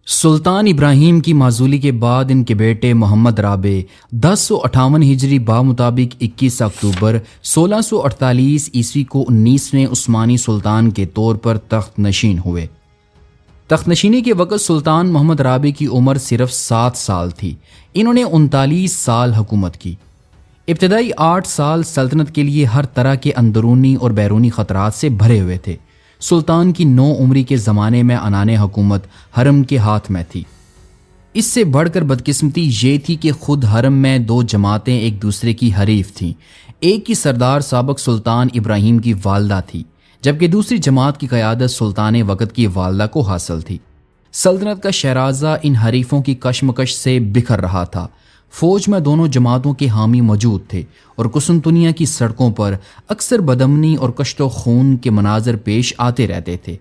سلطان ابراہیم کی معزولی کے بعد ان کے بیٹے محمد رابع 1058 ہجری بمطابق 21 اکتوبر 1648 عیسوی کو 19ویں عثمانی سلطان کے طور پر تخت نشین ہوئے۔ تخت نشینی کے وقت سلطان محمد رابع کی عمر صرف 7 سال تھی۔ انہوں نے 39 سال حکومت کی۔ ابتدائی 8 سال سلطنت کے لیے ہر طرح کے اندرونی اور بیرونی خطرات سے بھرے ہوئے تھے۔ سلطان کی 9 عمری کے زمانے میں عنان حکومت حرم کے ہاتھ میں تھی۔ اس سے بڑھ کر بدقسمتی یہ تھی کہ خود حرم میں 2 جماعتیں ایک دوسرے کی حریف تھیں۔ ایک کی سردار سابق سلطان ابراہیم کی والدہ تھی، جبکہ دوسری جماعت کی قیادت سلطان وقت کی والدہ کو حاصل تھی۔ سلطنت کا شہرازہ ان حریفوں کی کشمکش سے بکھر رہا تھا۔ فوج میں دونوں جماعتوں کے حامی موجود تھے اور قسطنطنیہ کی سڑکوں پر اکثر بدامنی اور کشت و خون کے مناظر پیش آتے رہتے تھے۔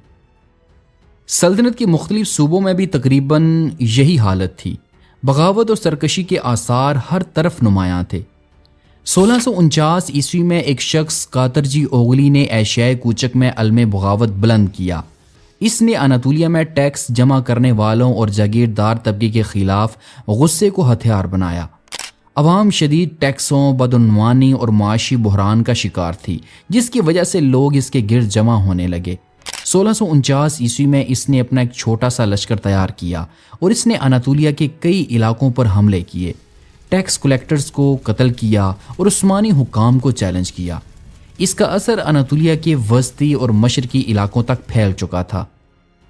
سلطنت کے مختلف صوبوں میں بھی تقریباً یہی حالت تھی۔ بغاوت اور سرکشی کے آثار ہر طرف نمایاں تھے۔ 1649 عیسوی میں ایک شخص کاترجی اوغلی نے ایشیائے کوچک میں علم بغاوت بلند کیا۔ اس نے اناطولیہ میں ٹیکس جمع کرنے والوں اور جاگیردار طبقے کے خلاف غصے کو ہتھیار بنایا۔ عوام شدید ٹیکسوں، بدعنوانی اور معاشی بحران کا شکار تھی، جس کی وجہ سے لوگ اس کے گرد جمع ہونے لگے۔ 1649 عیسوی میں اس نے اپنا ایک چھوٹا سا لشکر تیار کیا اور اس نے اناطولیہ کے کئی علاقوں پر حملے کیے، ٹیکس کلیکٹرز کو قتل کیا اور عثمانی حکام کو چیلنج کیا۔ اس کا اثر اناطولیہ کے وسطی اور مشرقی علاقوں تک پھیل چکا تھا۔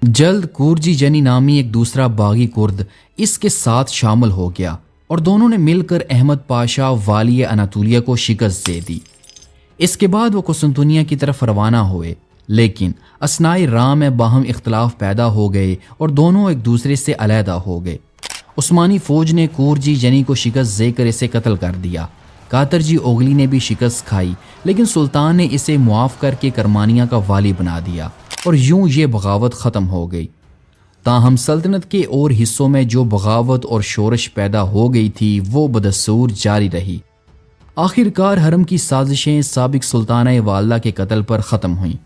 جلد کورجی جنی نامی ایک دوسرا باغی کرد اس کے ساتھ شامل ہو گیا اور دونوں نے مل کر احمد پاشا والی اناطولیہ کو شکست دے دی۔ اس کے بعد وہ قسطنطنیہ کی طرف روانہ ہوئے، لیکن اثناء راہ میں باہم اختلاف پیدا ہو گئے اور دونوں ایک دوسرے سے علیحدہ ہو گئے۔ عثمانی فوج نے کورجی جنی کو شکست دے کر اسے قتل کر دیا۔ کاترجی اوغلی نے بھی شکست کھائی، لیکن سلطان نے اسے معاف کر کے کرمانیہ کا والی بنا دیا اور یوں یہ بغاوت ختم ہو گئی۔ تاہم سلطنت کے اور حصوں میں جو بغاوت اور شورش پیدا ہو گئی تھی وہ بدستور جاری رہی۔ آخر کار حرم کی سازشیں سابق سلطانہ والدہ کے قتل پر ختم ہوئیں۔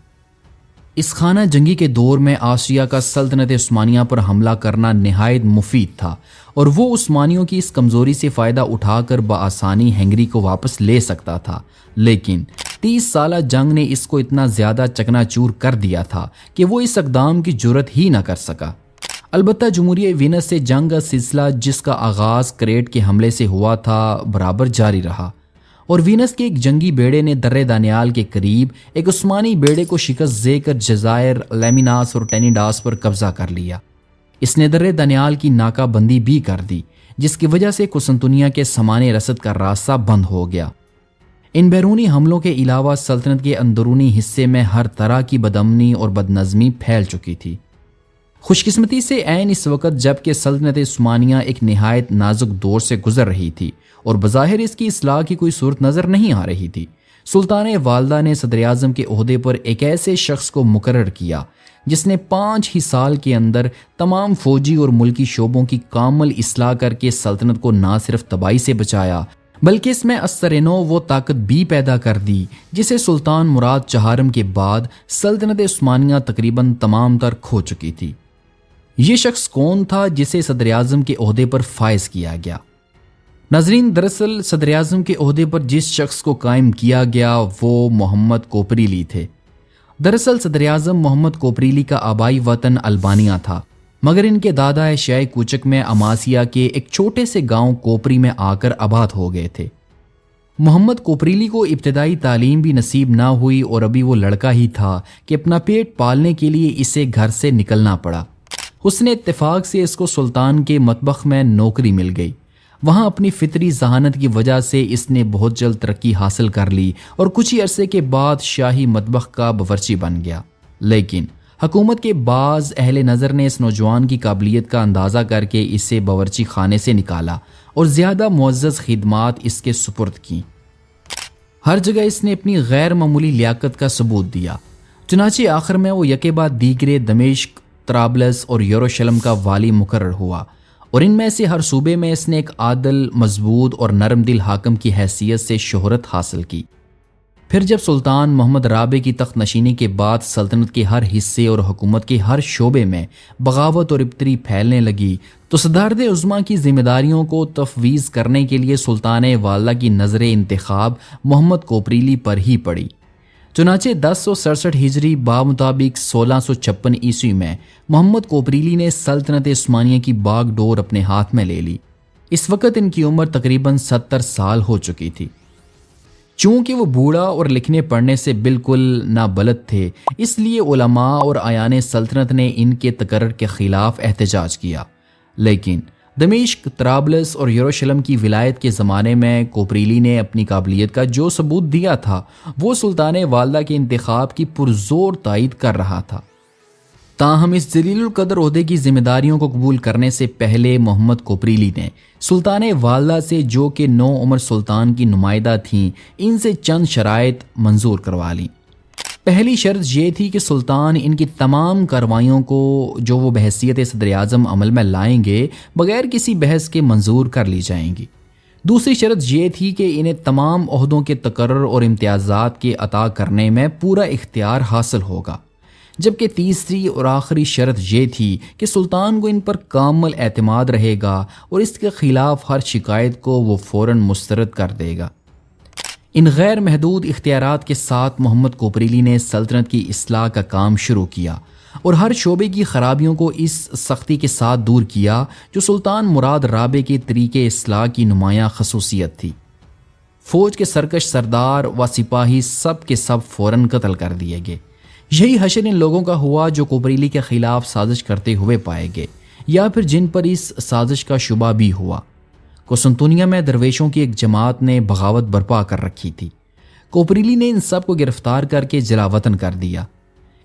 اس خانہ جنگی کے دور میں آسیہ کا سلطنت عثمانیہ پر حملہ کرنا نہایت مفید تھا اور وہ عثمانیوں کی اس کمزوری سے فائدہ اٹھا کر بآسانی ہنگری کو واپس لے سکتا تھا، لیکن 30 سالہ جنگ نے اس کو اتنا زیادہ چکنا چور کر دیا تھا کہ وہ اس اقدام کی جرت ہی نہ کر سکا۔ البتہ جمہوریہ وینس سے جنگ کا سلسلہ، جس کا آغاز کریٹ کے حملے سے ہوا تھا، برابر جاری رہا اور وینس کے ایک جنگی بیڑے نے در دانیال کے قریب ایک عثمانی بیڑے کو شکست دے کر جزائر لیمیناس اور ٹینیڈاس پر قبضہ کر لیا۔ اس نے در دانیال کی ناکہ بندی بھی کر دی، جس کی وجہ سے قسطنطنیہ کے سامان رسد کا راستہ بند ہو گیا۔ ان بیرونی حملوں کے علاوہ سلطنت کے اندرونی حصے میں ہر طرح کی بدامنی اور بدنظمی پھیل چکی تھی۔ خوش قسمتی سے عین اس وقت جب کہ سلطنت عثمانیہ ایک نہایت نازک دور سے گزر رہی تھی اور بظاہر اس کی اصلاح کی کوئی صورت نظر نہیں آ رہی تھی، سلطان والدہ نے صدر اعظم کے عہدے پر ایک ایسے شخص کو مقرر کیا جس نے 5 ہی سال کے اندر تمام فوجی اور ملکی شعبوں کی کامل اصلاح کر کے سلطنت کو نہ صرف تباہی سے بچایا بلکہ اس میں اثر نو وہ طاقت بھی پیدا کر دی جسے سلطان مراد چہارم کے بعد سلطنت عثمانیہ تقریباً تمام تر کھو چکی تھی۔ یہ شخص کون تھا جسے صدر اعظم کے عہدے پر فائز کیا گیا؟ ناظرین، دراصل صدر اعظم کے عہدے پر جس شخص کو قائم کیا گیا وہ محمد کوپریلی تھے۔ دراصل صدر اعظم محمد کوپریلی کا آبائی وطن البانیہ تھا، مگر ان کے دادا ایشیائے کوچک میں اماسیا کے ایک چھوٹے سے گاؤں کوپری میں آ کر آباد ہو گئے تھے۔ محمد کوپریلی کو ابتدائی تعلیم بھی نصیب نہ ہوئی اور ابھی وہ لڑکا ہی تھا کہ اپنا پیٹ پالنے کے لیے اسے گھر سے نکلنا پڑا۔ حسن اتفاق سے اس کو سلطان کے مطبخ میں نوکری مل گئی۔ وہاں اپنی فطری ذہانت کی وجہ سے اس نے بہت جلد ترقی حاصل کر لی اور کچھ ہی عرصے کے بعد شاہی مطبخ کا باورچی بن گیا۔ لیکن حکومت کے بعض اہل نظر نے اس نوجوان کی قابلیت کا اندازہ کر کے اسے باورچی خانے سے نکالا اور زیادہ معزز خدمات اس کے سپرد کیں۔ ہر جگہ اس نے اپنی غیر معمولی لیاقت کا ثبوت دیا۔ چنانچہ آخر میں وہ یکے بعد دیگرے دمشق، طرابلس اور یروشلم کا والی مقرر ہوا اور ان میں سے ہر صوبے میں اس نے ایک عادل، مضبوط اور نرم دل حاکم کی حیثیت سے شہرت حاصل کی۔ پھر جب سلطان محمد رابع کی تخت نشینی کے بعد سلطنت کے ہر حصے اور حکومت کے ہر شعبے میں بغاوت اور ابتری پھیلنے لگی تو صدارت عظمیٰ کی ذمہ داریوں کو تفویض کرنے کے لیے سلطان والدہ کی نظر انتخاب محمد کوپریلی پر ہی پڑی۔ چنانچہ 1067 ہجری بمطابق 1656 عیسوی میں محمد کوپریلی نے سلطنت عثمانیہ کی باغ ڈور اپنے ہاتھ میں لے لی۔ اس وقت ان کی عمر تقریباً 70 سال ہو چکی تھی۔ چونکہ وہ بوڑھا اور لکھنے پڑھنے سے بالکل نابلد تھے، اس لیے علماء اور اعیان سلطنت نے ان کے تقرر کے خلاف احتجاج کیا، لیکن دمشق، طرابلس اور یروشلم کی ولایت کے زمانے میں کوپریلی نے اپنی قابلیت کا جو ثبوت دیا تھا وہ سلطان والدہ کے انتخاب کی پرزور تائید کر رہا تھا۔ تاہم اس ذلیل القدر عہدے کی ذمہ داریوں کو قبول کرنے سے پہلے محمد کوپریلی نے سلطان والدہ سے، جو کہ نو عمر سلطان کی نمائندہ تھیں، ان سے چند شرائط منظور کروا لیں۔ پہلی شرط یہ تھی کہ سلطان ان کی تمام کارروائیوں کو جو وہ بحیثیت صدر اعظم عمل میں لائیں گے بغیر کسی بحث کے منظور کر لی جائیں گی۔ دوسری شرط یہ تھی کہ انہیں تمام عہدوں کے تقرر اور امتیازات کے عطا کرنے میں پورا اختیار حاصل ہوگا، جبکہ تیسری اور آخری شرط یہ تھی کہ سلطان کو ان پر کامل اعتماد رہے گا اور اس کے خلاف ہر شکایت کو وہ فوراً مسترد کر دے گا۔ ان غیر محدود اختیارات کے ساتھ محمد کوپریلی نے سلطنت کی اصلاح کا کام شروع کیا اور ہر شعبے کی خرابیوں کو اس سختی کے ساتھ دور کیا جو سلطان مراد رابع کے طریقے اصلاح کی نمایاں خصوصیت تھی۔ فوج کے سرکش سردار و سپاہی سب کے سب فوراً قتل کر دیے گئے۔ یہی حشر ان لوگوں کا ہوا جو کوپریلی کے خلاف سازش کرتے ہوئے پائے گئے یا پھر جن پر اس سازش کا شبہ بھی ہوا۔ قسطنطنیہ میں درویشوں کی ایک جماعت نے بغاوت برپا کر رکھی تھی۔ کوپریلی نے ان سب کو گرفتار کر کے جلا وطن کر دیا۔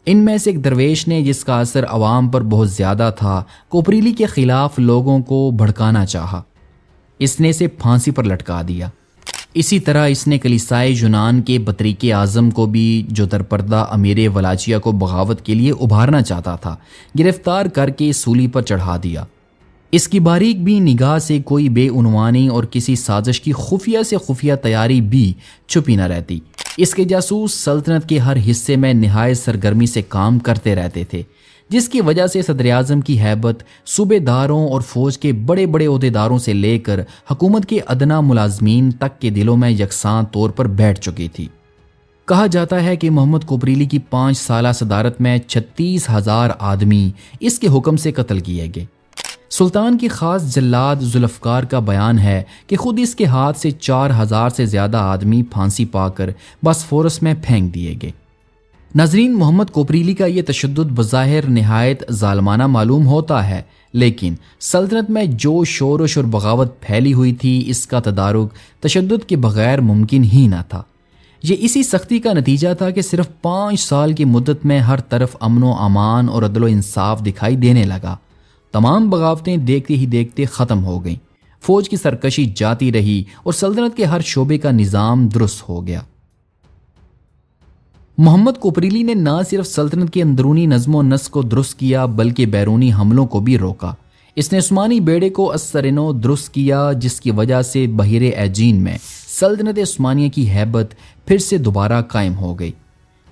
ان میں سے ایک درویش نے، جس کا اثر عوام پر بہت زیادہ تھا، کوپریلی کے خلاف لوگوں کو بھڑکانا چاہا۔ اس نے اسے پھانسی پر لٹکا دیا۔ اسی طرح اس نے کلیسائے یونان کے بطریق اعظم کو بھی، جو درپردہ امیر ولاچیا کو بغاوت کے لیے ابھارنا چاہتا تھا، گرفتار کر کے سولی پر چڑھا دیا۔ اس کی باریک بھی نگاہ سے کوئی بے عنوانی اور کسی سازش کی خفیہ سے خفیہ تیاری بھی چھپی نہ رہتی۔ اس کے جاسوس سلطنت کے ہر حصے میں نہایت سرگرمی سے کام کرتے رہتے تھے، جس کی وجہ سے صدر اعظم کی ہیبت صوبے داروں اور فوج کے بڑے بڑے عہدیداروں سے لے کر حکومت کے ادنا ملازمین تک کے دلوں میں یکساں طور پر بیٹھ چکی تھی۔ کہا جاتا ہے کہ محمد کوپریلی کی 5 سالہ صدارت میں 36,000 آدمی اس کے حکم سے قتل کیے گئے۔ سلطان کی خاص جلاد ذوالفقار کا بیان ہے کہ خود اس کے ہاتھ سے 4,000 سے زیادہ آدمی پھانسی پا کر باسفورس میں پھینک دیے گئے۔ ناظرین، محمد کوپریلی کا یہ تشدد بظاہر نہایت ظالمانہ معلوم ہوتا ہے، لیکن سلطنت میں جو شورش اور بغاوت پھیلی ہوئی تھی، اس کا تدارک تشدد کے بغیر ممکن ہی نہ تھا۔ یہ اسی سختی کا نتیجہ تھا کہ صرف 5 سال کی مدت میں ہر طرف امن و امان اور عدل و انصاف دکھائی دینے لگا۔ تمام بغاوتیں دیکھتے ہی دیکھتے ختم ہو گئیں، فوج کی سرکشی جاتی رہی اور سلطنت کے ہر شعبے کا نظام درست ہو گیا۔ محمد کوپریلی نے نہ صرف سلطنت کے اندرونی نظم و نسق کو درست کیا بلکہ بیرونی حملوں کو بھی روکا۔ اس نے عثمانی بیڑے کو ازسرنو درست کیا، جس کی وجہ سے بحیر ایجین میں سلطنت عثمانیہ کی ہیبت پھر سے دوبارہ قائم ہو گئی،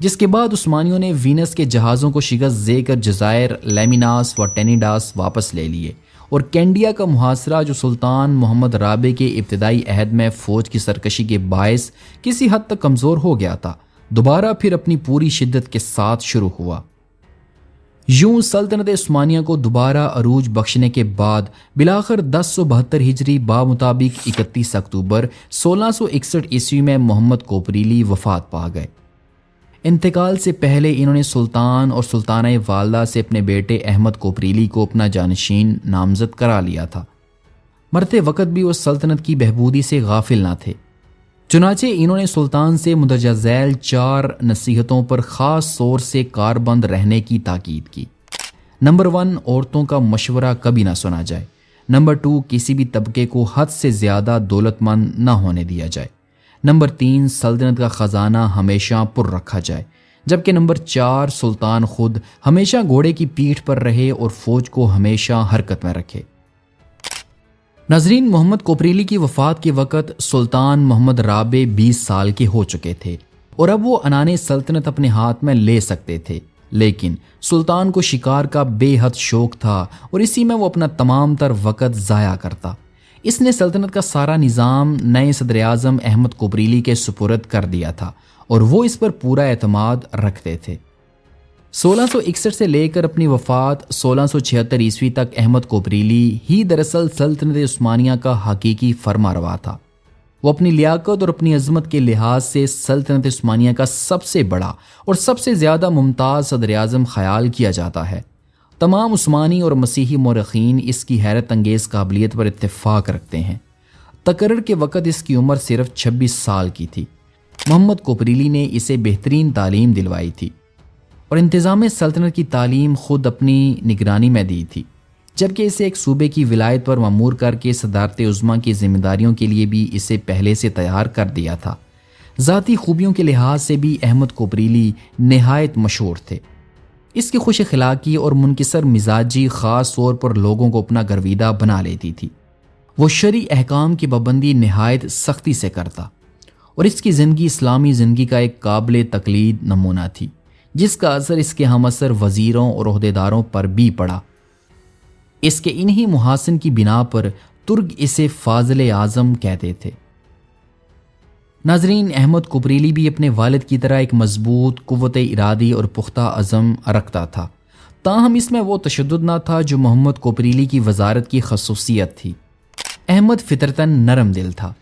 جس کے بعد عثمانیوں نے وینس کے جہازوں کو شکست دے کر جزائر لیمیناس و ٹینیڈاس واپس لے لیے، اور کینڈیا کا محاصرہ، جو سلطان محمد رابع کے ابتدائی عہد میں فوج کی سرکشی کے باعث کسی حد تک کمزور ہو گیا تھا، دوبارہ پھر اپنی پوری شدت کے ساتھ شروع ہوا۔ یوں سلطنت عثمانیہ کو دوبارہ عروج بخشنے کے بعد بالآخر 1072 ہجری بمطابق 31 اکتوبر 1661 عیسوی میں محمد کوپریلی وفات پا گئے۔ انتقال سے پہلے انہوں نے سلطان اور سلطانہ والدہ سے اپنے بیٹے احمد کوپریلی کو اپنا جانشین نامزد کرا لیا تھا۔ مرتے وقت بھی وہ سلطنت کی بہبودی سے غافل نہ تھے، چنانچہ انہوں نے سلطان سے مندرجہ ذیل 4 نصیحتوں پر خاص طور سے کاربند رہنے کی تاکید کی۔ نمبر 1، عورتوں کا مشورہ کبھی نہ سنا جائے۔ نمبر 2، کسی بھی طبقے کو حد سے زیادہ دولت مند نہ ہونے دیا جائے۔ نمبر 3، سلطنت کا خزانہ ہمیشہ پر رکھا جائے، جبکہ نمبر 4، سلطان خود ہمیشہ گھوڑے کی پیٹھ پر رہے اور فوج کو ہمیشہ حرکت میں رکھے۔ ناظرین، محمد کوپریلی کی وفات کے وقت سلطان محمد رابع 20 سال کے ہو چکے تھے۔ اور اب وہ عنان سلطنت اپنے ہاتھ میں لے سکتے تھے، لیکن سلطان کو شکار کا بے حد شوق تھا اور اسی میں وہ اپنا تمام تر وقت ضائع کرتا۔ اس نے سلطنت کا سارا نظام نئے صدر اعظم احمد کوپریلی کے سپرد کر دیا تھا اور وہ اس پر پورا اعتماد رکھتے تھے۔ 1661 سے لے کر اپنی وفات 1676 عیسوی تک احمد کوپریلی ہی دراصل سلطنت عثمانیہ کا حقیقی فرما روا تھا۔ وہ اپنی لیاقت اور اپنی عظمت کے لحاظ سے سلطنت عثمانیہ کا سب سے بڑا اور سب سے زیادہ ممتاز صدر اعظم خیال کیا جاتا ہے۔ تمام عثمانی اور مسیحی مورخین اس کی حیرت انگیز قابلیت پر اتفاق رکھتے ہیں۔ تقرر کے وقت اس کی عمر صرف 26 سال کی تھی۔ محمد کوپریلی نے اسے بہترین تعلیم دلوائی تھی اور انتظام سلطنت کی تعلیم خود اپنی نگرانی میں دی تھی، جبکہ اسے ایک صوبے کی ولایت پر مامور کر کے صدارت عظمیٰ کی ذمہ داریوں کے لیے بھی اسے پہلے سے تیار کر دیا تھا۔ ذاتی خوبیوں کے لحاظ سے بھی احمد کوپریلی نہایت مشہور تھے۔ اس کی خوش اخلاقی اور منکسر مزاجی خاص طور پر لوگوں کو اپنا گرویدہ بنا لیتی تھی۔ وہ شرعی احکام کی پابندی نہایت سختی سے کرتا اور اس کی زندگی اسلامی زندگی کا ایک قابل تقلید نمونہ تھی، جس کا اثر اس کے ہم اثر وزیروں اور عہدیداروں پر بھی پڑا۔ اس کے انہی محاسن کی بنا پر ترک اسے فاضل اعظم کہتے تھے۔ ناظرین، احمد کوپریلی بھی اپنے والد کی طرح ایک مضبوط قوت ارادی اور پختہ عزم رکھتا تھا، تاہم اس میں وہ تشدد نہ تھا جو محمد کوپریلی کی وزارت کی خصوصیت تھی۔ احمد فطرتاً نرم دل تھا۔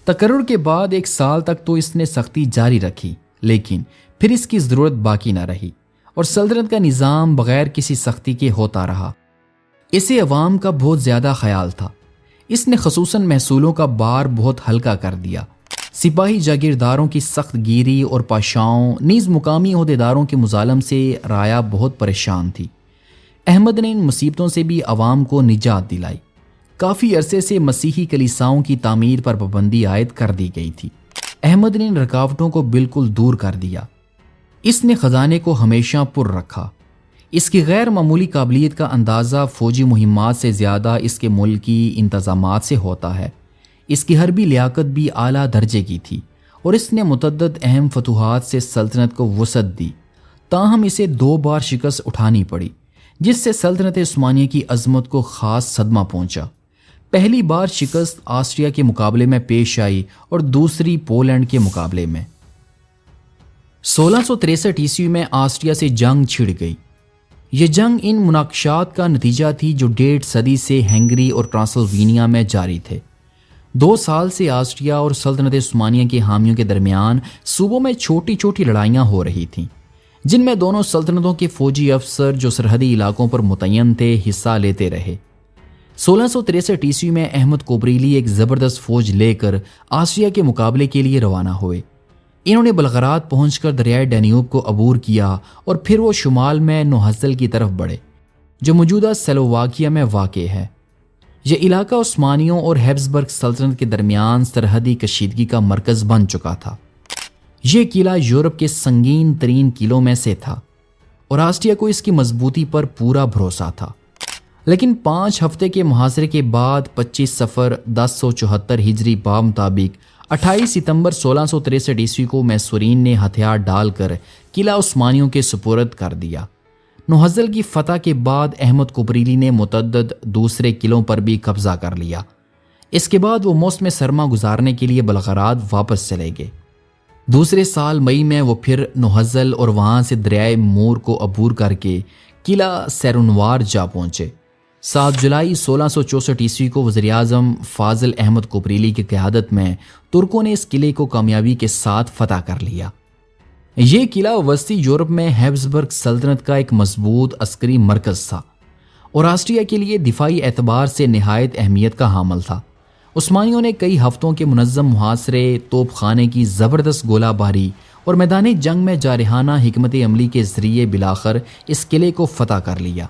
تقرر کے بعد 1 سال تک تو اس نے سختی جاری رکھی، لیکن پھر اس کی ضرورت باقی نہ رہی اور سلطنت کا نظام بغیر کسی سختی کے ہوتا رہا۔ اسے عوام کا بہت زیادہ خیال تھا۔ اس نے خصوصاً محصولوں کا بار بہت ہلکا کر دیا۔ سپاہی جاگیرداروں کی سخت گیری اور پاشاؤں نیز مقامی عہدیداروں کے مظالم سے رعایا بہت پریشان تھی۔ احمد نے ان مصیبتوں سے بھی عوام کو نجات دلائی۔ کافی عرصے سے مسیحی کلیساؤں کی تعمیر پر پابندی عائد کر دی گئی تھی۔ احمد نے ان رکاوٹوں کو بالکل دور کر دیا۔ اس نے خزانے کو ہمیشہ پر رکھا۔ اس کی غیر معمولی قابلیت کا اندازہ فوجی مہمات سے زیادہ اس کے ملکی انتظامات سے ہوتا ہے۔ اس کی حربی لیاقت بھی اعلیٰ درجے کی تھی اور اس نے متعدد اہم فتوحات سے سلطنت کو وسعت دی، تاہم اسے 2 بار شکست اٹھانی پڑی، جس سے سلطنت عثمانیہ کی عظمت کو خاص صدمہ پہنچا۔ پہلی بار شکست آسٹریا کے مقابلے میں پیش آئی اور دوسری پولینڈ کے مقابلے میں۔ 1663 عیسوی میں آسٹریا سے جنگ چھڑ گئی۔ یہ جنگ ان مناقشات کا نتیجہ تھی جو 1.5 صدی سے ہنگری اور ٹرانسلوینیا میں جاری تھے۔ 2 سال سے آسٹریا اور سلطنت عثمانیہ کے حامیوں کے درمیان صوبوں میں چھوٹی چھوٹی لڑائیاں ہو رہی تھیں، جن میں دونوں سلطنتوں کے فوجی افسر جو سرحدی علاقوں پر متعین تھے حصہ لیتے رہے۔ 1663 عیسوی میں احمد کوپریلی ایک زبردست فوج لے کر آسٹریا کے مقابلے کے لیے روانہ ہوئے۔ انہوں نے بلغراد پہنچ کر دریائے ڈینیوب کو عبور کیا اور پھر وہ شمال میں نوحزل کی طرف بڑھے، جو موجودہ سلوواکیہ میں واقع ہے۔ یہ علاقہ عثمانیوں اور ہیبسبرگ سلطنت کے درمیان سرحدی کشیدگی کا مرکز بن چکا تھا۔ یہ قلعہ یورپ کے سنگین ترین قلعوں میں سے تھا اور آسٹریا کو اس کی مضبوطی پر پورا بھروسہ تھا۔ لیکن 5 ہفتے کے محاصرے کے بعد 25 صفر 1074 ہجری مطابق 28 ستمبر 1663 عیسوی کو میسورین نے ہتھیار ڈال کر قلعہ عثمانیوں کے سپرد کر دیا۔ نوحزل کی فتح کے بعد احمد کوپریلی نے متعدد دوسرے قلعوں پر بھی قبضہ کر لیا۔ اس کے بعد وہ موسم سرما گزارنے کے لیے بلغراد واپس چلے گئے۔ دوسرے سال مئی میں وہ پھر نوحزل اور وہاں سے دریائے مور کو عبور کر کے قلعہ سیرونوار جا پہنچے۔ 7 جولائی 1664 عیسوی کو وزیراعظم فاضل احمد کوپریلی کی قیادت میں ترکوں نے اس قلعے کو کامیابی کے ساتھ فتح کر لیا۔ یہ قلعہ وسطی یورپ میں ہیبسبرگ سلطنت کا ایک مضبوط عسکری مرکز تھا اور آسٹریا کے لیے دفاعی اعتبار سے نہایت اہمیت کا حامل تھا۔ عثمانیوں نے کئی ہفتوں کے منظم محاصرے، توپ خانے کی زبردست گولہ باری اور میدان جنگ میں جارحانہ حکمت عملی کے ذریعے بلاخر اس قلعے کو فتح کر لیا۔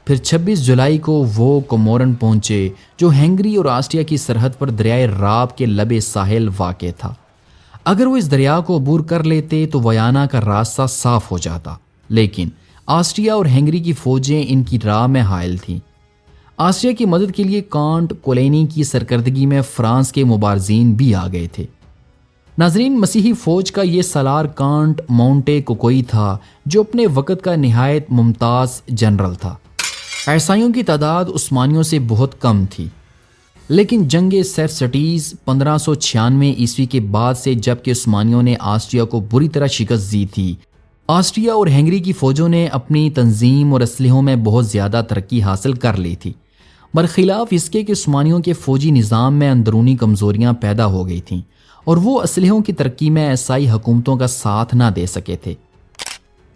پھر 26 جولائی کو وہ کومورن پہنچے، جو ہنگری اور آسٹریا کی سرحد پر دریائے راب کے لبے ساحل واقع تھا۔ اگر وہ اس دریا کو عبور کر لیتے تو ویانا کا راستہ صاف ہو جاتا، لیکن آسٹریا اور ہنگری کی فوجیں ان کی راہ میں حائل تھیں۔ آسٹریا کی مدد کے لیے کانٹ کولینی کی سرکردگی میں فرانس کے مبارزین بھی آ گئے تھے۔ ناظرین، مسیحی فوج کا یہ سالار کانٹ مونٹے کوکوئی تھا جو اپنے وقت کا نہایت ممتاز جنرل تھا۔ عیسائیوں کی تعداد عثمانیوں سے بہت کم تھی، لیکن جنگ سیفسٹیز 1596 عیسوی کے بعد سے جب کہ عثمانیوں نے آسٹریا کو بری طرح شکست دی تھی، آسٹریا اور ہنگری کی فوجوں نے اپنی تنظیم اور اسلحوں میں بہت زیادہ ترقی حاصل کر لی تھی، برخلاف اس کے کہ عثمانیوں کے فوجی نظام میں اندرونی کمزوریاں پیدا ہو گئی تھیں اور وہ اسلحوں کی ترقی میں عیسائی حکومتوں کا ساتھ نہ دے سکے تھے۔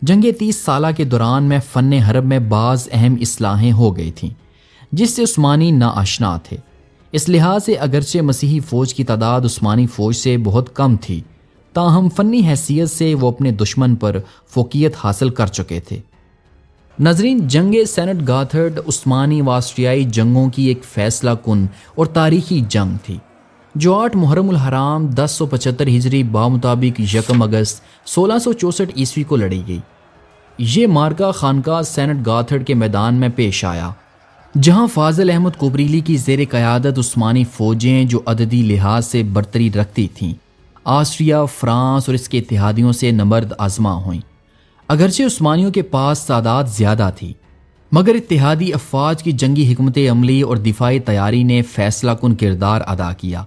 جنگ 30 سالہ کے دوران میں فن حرب میں بعض اہم اصلاحیں ہو گئی تھیں جس سے عثمانی ناآشنا تھے۔ اس لحاظ سے اگرچہ مسیحی فوج کی تعداد عثمانی فوج سے بہت کم تھی، تاہم فنی حیثیت سے وہ اپنے دشمن پر فوقیت حاصل کر چکے تھے۔ ناظرین، جنگ سینٹ گاتھرڈ عثمانی و آسٹریائی جنگوں کی ایک فیصلہ کن اور تاریخی جنگ تھی جو 8 محرم الحرام 1075 ہجری بمطابق 1 اگست 1664 عیسوی کو لڑی گئی۔ یہ مارکہ خانقاہ سینٹ گاتھرڈ کے میدان میں پیش آیا، جہاں فاضل احمد کوبریلی کی زیر قیادت عثمانی فوجیں جو عددی لحاظ سے برتری رکھتی تھیں، آسٹریا، فرانس اور اس کے اتحادیوں سے نبرد آزما ہوئیں۔ اگرچہ عثمانیوں کے پاس تعداد زیادہ تھی، مگر اتحادی افواج کی جنگی حکمت عملی اور دفاعی تیاری نے فیصلہ کن کردار ادا کیا۔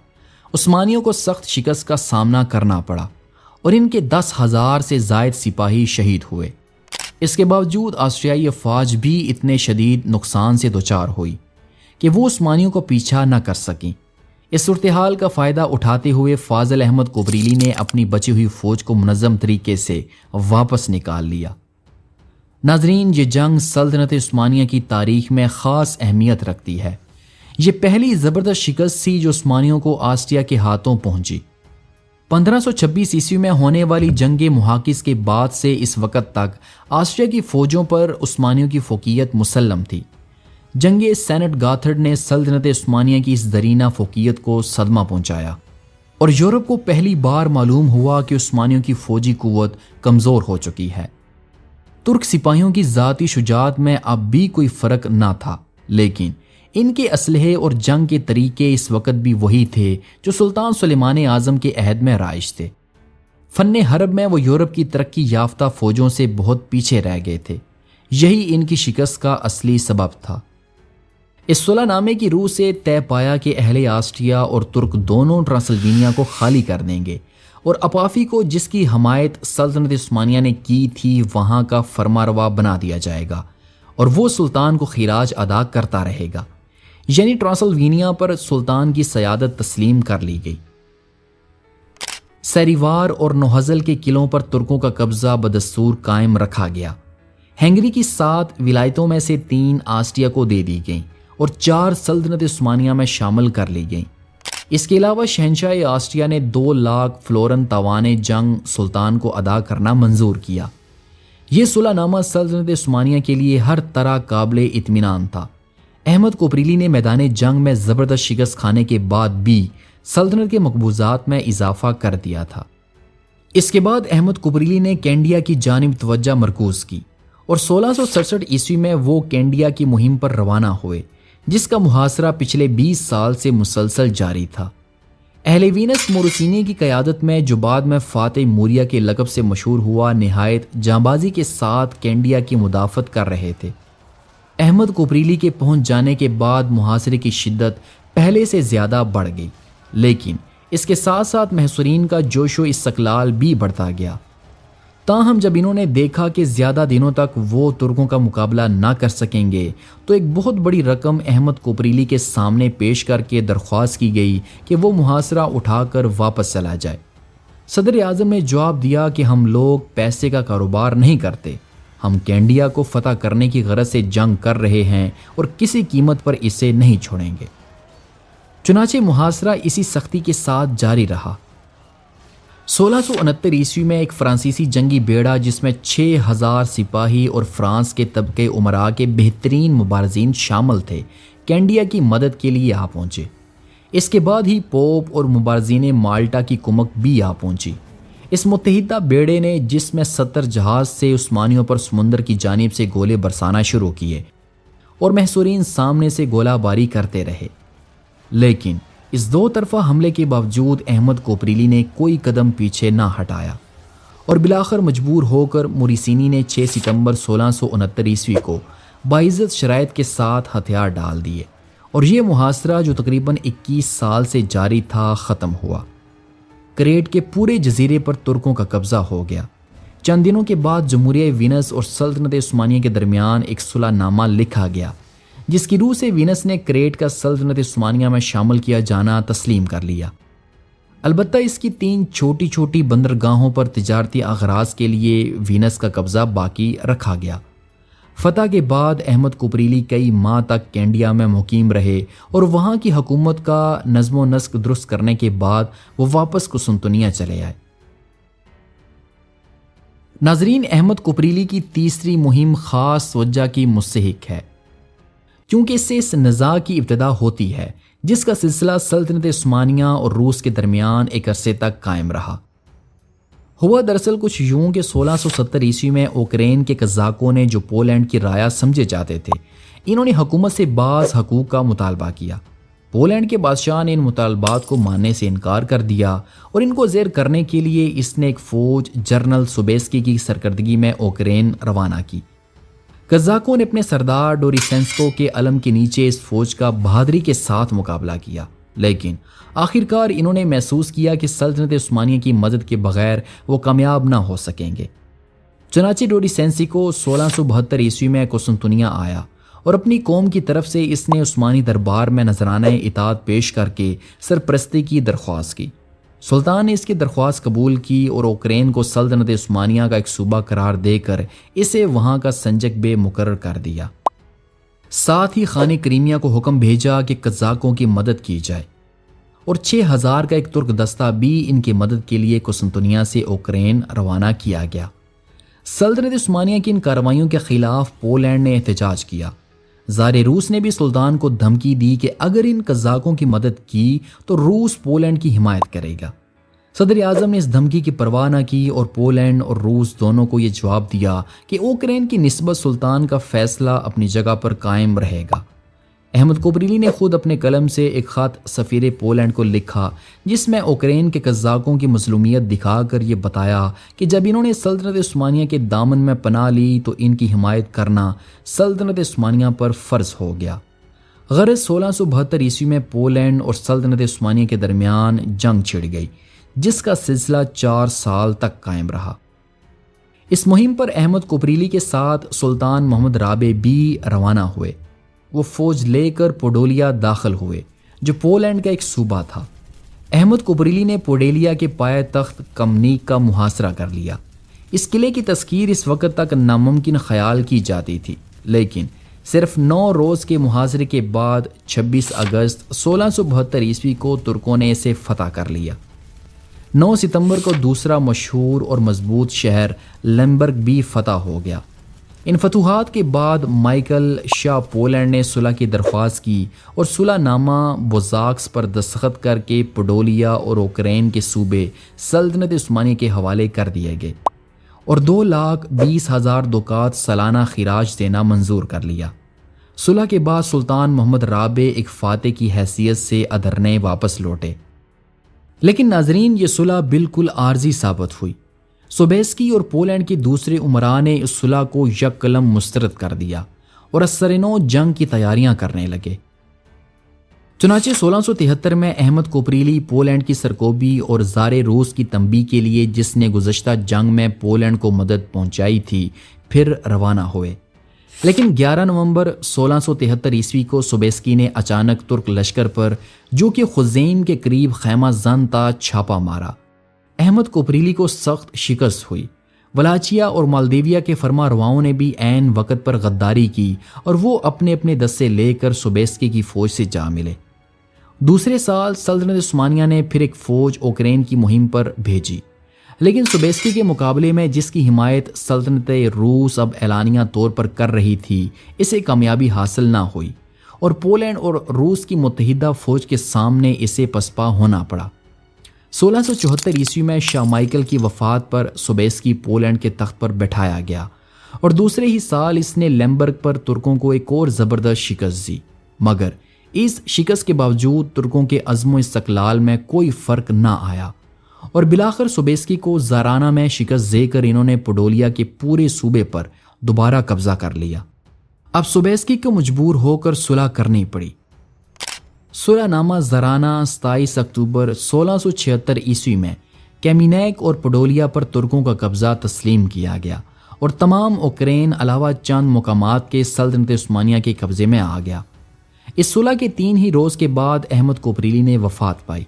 عثمانیوں کو سخت شکست کا سامنا کرنا پڑا اور ان کے 10,000 سے زائد سپاہی شہید ہوئے۔ اس کے باوجود آسٹریائی افواج بھی اتنے شدید نقصان سے دوچار ہوئی کہ وہ عثمانیوں کو پیچھا نہ کر سکیں۔ اس صورتحال کا فائدہ اٹھاتے ہوئے فاضل احمد کوبریلی نے اپنی بچی ہوئی فوج کو منظم طریقے سے واپس نکال لیا۔ ناظرین، یہ جنگ سلطنت عثمانیہ کی تاریخ میں خاص اہمیت رکھتی ہے۔ یہ پہلی زبردست شکست تھی جو عثمانیوں کو آسٹریا کے ہاتھوں پہنچی۔ 1526 عیسوی میں ہونے والی جنگ محاکس کے بعد سے اس وقت تک آسٹریا کی فوجوں پر عثمانیوں کی فوقیت مسلم تھی۔ جنگ سینٹ گاتھرڈ نے سلطنت عثمانیہ کی اس درینہ فوقیت کو صدمہ پہنچایا اور یورپ کو پہلی بار معلوم ہوا کہ عثمانیوں کی فوجی قوت کمزور ہو چکی ہے۔ ترک سپاہیوں کی ذاتی شجاعت میں اب بھی کوئی فرق نہ تھا، لیکن ان کے اسلحے اور جنگ کے طریقے اس وقت بھی وہی تھے جو سلطان سلیمان اعظم کے عہد میں رائج تھے۔ فن حرب میں وہ یورپ کی ترقی یافتہ فوجوں سے بہت پیچھے رہ گئے تھے۔ یہی ان کی شکست کا اصلی سبب تھا۔ اس صلح نامے کی روح سے طے پایا کہ اہل آسٹریا اور ترک دونوں ٹرانسلوینیا کو خالی کر دیں گے اور اپافی کو، جس کی حمایت سلطنت عثمانیہ نے کی تھی، وہاں کا فرمانروا بنا دیا جائے گا اور وہ سلطان کو خراج ادا کرتا رہے گا۔ یعنی ٹرانسلوینیا پر سلطان کی سیادت تسلیم کر لی گئی۔ سیریوار اور نوہزل کے قلعوں پر ترکوں کا قبضہ بدستور قائم رکھا گیا۔ ہنگری کی 7 ولایتوں میں سے 3 آسٹریا کو دے دی گئیں اور 4 سلطنت عثمانیہ میں شامل کر لی گئیں۔ اس کے علاوہ شہنشاہ آسٹریا نے 2 لاکھ فلورن تاوان جنگ سلطان کو ادا کرنا منظور کیا۔ یہ صلح نامہ سلطنت عثمانیہ کے لیے ہر طرح قابل اطمینان تھا۔ احمد کوپریلی نے میدان جنگ میں زبردست شکست کھانے کے بعد بھی سلطنت کے مقبوضات میں اضافہ کر دیا تھا۔ اس کے بعد احمد کوپریلی نے کینڈیا کی جانب توجہ مرکوز کی اور 1667 عیسوی میں وہ کینڈیا کی مہم پر روانہ ہوئے، جس کا محاصرہ پچھلے 20 سال سے مسلسل جاری تھا۔ اہل وینس موروسینی کی قیادت میں، جو بعد میں فاتح موریا کے لقب سے مشہور ہوا، نہایت جانبازی کے ساتھ کینڈیا کی مدافعت کر رہے تھے۔ احمد کوپریلی کے پہنچ جانے کے بعد محاصرے کی شدت پہلے سے زیادہ بڑھ گئی، لیکن اس کے ساتھ ساتھ محصورین کا جوش و استقلال بھی بڑھتا گیا۔ تاہم جب انہوں نے دیکھا کہ زیادہ دنوں تک وہ ترکوں کا مقابلہ نہ کر سکیں گے، تو ایک بہت بڑی رقم احمد کوپریلی کے سامنے پیش کر کے درخواست کی گئی کہ وہ محاصرہ اٹھا کر واپس چلا جائے۔ صدر اعظم نے جواب دیا کہ ہم لوگ پیسے کا کاروبار نہیں کرتے، ہم کینڈیا کو فتح کرنے کی غرض سے جنگ کر رہے ہیں اور کسی قیمت پر اسے نہیں چھوڑیں گے۔ چنانچہ محاصرہ اسی سختی کے ساتھ جاری رہا۔ 1669 عیسوی میں ایک فرانسیسی جنگی بیڑا جس میں 6000 سپاہی اور فرانس کے طبقے امراء کے بہترین مبارزین شامل تھے، کینڈیا کی مدد کے لیے آ پہنچے۔ اس کے بعد ہی پوپ اور مبارزین مالٹا کی کمک بھی آ پہنچی۔ اس متحدہ بیڑے نے، جس میں 70 جہاز سے، عثمانیوں پر سمندر کی جانب سے گولے برسانا شروع کیے اور محصورین سامنے سے گولہ باری کرتے رہے، لیکن اس دو طرفہ حملے کے باوجود احمد کوپریلی نے کوئی قدم پیچھے نہ ہٹایا اور بالآخر مجبور ہو کر موریسینی نے 6 ستمبر 1669 عیسوی کو باعزت شرائط کے ساتھ ہتھیار ڈال دیے اور یہ محاصرہ جو تقریباً 21 سال سے جاری تھا ختم ہوا۔ کریٹ کے پورے جزیرے پر ترکوں کا قبضہ ہو گیا۔ چند دنوں کے بعد جمہوریہ وینس اور سلطنت عثمانیہ کے درمیان ایک صلح نامہ لکھا گیا جس کی روح سے وینس نے کریٹ کا سلطنت عثمانیہ میں شامل کیا جانا تسلیم کر لیا۔ البتہ اس کی 3 چھوٹی چھوٹی بندرگاہوں پر تجارتی اغراض کے لیے وینس کا قبضہ باقی رکھا گیا۔ فتح کے بعد احمد کوپریلی کئی ماہ تک کینڈیا میں مقیم رہے اور وہاں کی حکومت کا نظم و نسق درست کرنے کے بعد وہ واپس قسطنطنیہ چلے آئے۔ ناظرین، احمد کوپریلی کی تیسری مہم خاص توجہ کی مستحق ہے کیونکہ اس سے اس نزاع کی ابتدا ہوتی ہے جس کا سلسلہ سلطنت عثمانیہ اور روس کے درمیان ایک عرصے تک قائم رہا۔ ہوا دراصل کچھ یوں کہ 1670 عیسوی میں اوکرین کے قزاقوں نے جو پولینڈ کی رعایا سمجھے جاتے تھے، انہوں نے حکومت سے بعض حقوق کا مطالبہ کیا۔ پولینڈ کے بادشاہ نے ان مطالبات کو ماننے سے انکار کر دیا اور ان کو زیر کرنے کے لیے اس نے ایک فوج جنرل سوبیسکی کی سرکردگی میں اوکرین روانہ کی۔ قزاقوں نے اپنے سردار ڈوریسینسکو کے علم کے نیچے اس فوج کا بہادری کے ساتھ مقابلہ کیا، لیکن آخرکار انہوں نے محسوس کیا کہ سلطنت عثمانیہ کی مدد کے بغیر وہ کامیاب نہ ہو سکیں گے۔ چنانچہ ڈوریسینسکو 1672 عیسوی میں قسطنطنیہ آیا اور اپنی قوم کی طرف سے اس نے عثمانی دربار میں نذرانہ اطاعت پیش کر کے سرپرستی کی درخواست کی۔ سلطان نے اس کی درخواست قبول کی اور اوکرین کو سلطنت عثمانیہ کا ایک صوبہ قرار دے کر اسے وہاں کا سنجق بے مقرر کر دیا۔ ساتھ ہی خانہ کریمیا کو حکم بھیجا کہ قزاقوں کی مدد کی جائے اور 6000 کا ایک ترک دستہ بھی ان کی مدد کے لیے قسطنطنیہ سے اوکرین روانہ کیا گیا۔ سلطنت عثمانیہ کی ان کارروائیوں کے خلاف پولینڈ نے احتجاج کیا۔ زار روس نے بھی سلطان کو دھمکی دی کہ اگر ان قزاقوں کی مدد کی تو روس پولینڈ کی حمایت کرے گا۔ صدر اعظم نے اس دھمکی کی پرواہ نہ کی اور پولینڈ اور روس دونوں کو یہ جواب دیا کہ اوکرین کی نسبت سلطان کا فیصلہ اپنی جگہ پر قائم رہے گا۔ احمد کوپریلی نے خود اپنے قلم سے ایک خط سفیر پولینڈ کو لکھا جس میں اوکرین کے قزاقوں کی مظلومیت دکھا کر یہ بتایا کہ جب انہوں نے سلطنت عثمانیہ کے دامن میں پناہ لی تو ان کی حمایت کرنا سلطنت عثمانیہ پر فرض ہو گیا۔ غرض 1672 عیسوی میں پولینڈ اور سلطنت عثمانیہ کے درمیان جنگ چھڑ گئی جس کا سلسلہ 4 سال تک قائم رہا۔ اس مہم پر احمد کوپریلی کے ساتھ سلطان محمد رابع بھی روانہ ہوئے۔ وہ فوج لے کر پوڈولیا داخل ہوئے جو پولینڈ کا ایک صوبہ تھا۔ احمد کوپریلی نے پوڈولیا کے پائے تخت کمنیک کا محاصرہ کر لیا۔ اس قلعے کی تذکیر اس وقت تک ناممکن خیال کی جاتی تھی، لیکن صرف 9 روز کے محاصرے کے بعد 26 اگست 1672 عیسوی کو ترکوں نے اسے فتح کر لیا۔ 9 ستمبر کو دوسرا مشہور اور مضبوط شہر لیمبرگ بھی فتح ہو گیا۔ ان فتوحات کے بعد مائیکل شاہ پولینڈ نے صلح کی درخواست کی اور صلح نامہ بوزاکس پر دستخط کر کے پوڈولیا اور اوکرین کے صوبے سلطنت عثمانیہ کے حوالے کر دیے گئے اور 2,20,000 دکات سالانہ خراج دینا منظور کر لیا۔ صلح کے بعد سلطان محمد رابع ایک فاتح کی حیثیت سے ادرنے واپس لوٹے، لیکن ناظرین یہ صلح بالکل عارضی ثابت ہوئی۔ سوبیسکی اور پولینڈ کے دوسرے عمراء نے اس صلح کو یک قلم مسترد کر دیا اور اثرنو جنگ کی تیاریاں کرنے لگے۔ چنانچہ 1673 میں احمد کوپریلی پولینڈ کی سرکوبی اور زار روس کی تنبیہ کے لیے جس نے گزشتہ جنگ میں پولینڈ کو مدد پہنچائی تھی پھر روانہ ہوئے، لیکن 11 نومبر 1673 عیسوی کو سوبیسکی نے اچانک ترک لشکر پر جو کہ خزین کے قریب خیمہ زن تھا چھاپا مارا۔ احمد کوپریلی کو سخت شکست ہوئی۔ ولاچیا اور مالدیویا کے فرما رواؤں نے بھی عین وقت پر غداری کی اور وہ اپنے اپنے دستے لے کر سوبیسکی کی فوج سے جا ملے۔ دوسرے سال سلطنت عثمانیہ نے پھر ایک فوج اوکرین کی مہم پر بھیجی، لیکن سوبیسکی کے مقابلے میں جس کی حمایت سلطنت روس اب اعلانیہ طور پر کر رہی تھی اسے کامیابی حاصل نہ ہوئی اور پولینڈ اور روس کی متحدہ فوج کے سامنے اسے پسپا ہونا پڑا۔ 1674 عیسوی میں شاہ مائیکل کی وفات پر سوبیسکی پولینڈ کے تخت پر بٹھایا گیا اور دوسرے ہی سال اس نے لیمبرگ پر ترکوں کو ایک اور زبردست شکست دی، مگر اس شکست کے باوجود ترکوں کے عزم و استقلال میں کوئی فرق نہ آیا اور بالآخر سوبیسکی کو زارانہ میں شکست دے کر انہوں نے پوڈولیا کے پورے صوبے پر دوبارہ قبضہ کر لیا۔ اب سوبیسکی کو مجبور ہو کر صلح کرنی پڑی۔ صلح نامہ زارانہ 27 اکتوبر 1676 عیسوی میں کیمینیک اور پوڈولیا پر ترکوں کا قبضہ تسلیم کیا گیا اور تمام اوکرین علاوہ چند مقامات کے سلطنت عثمانیہ کے قبضے میں آ گیا۔ اس صلح کے 3 ہی روز کے بعد احمد کوپریلی نے وفات پائی۔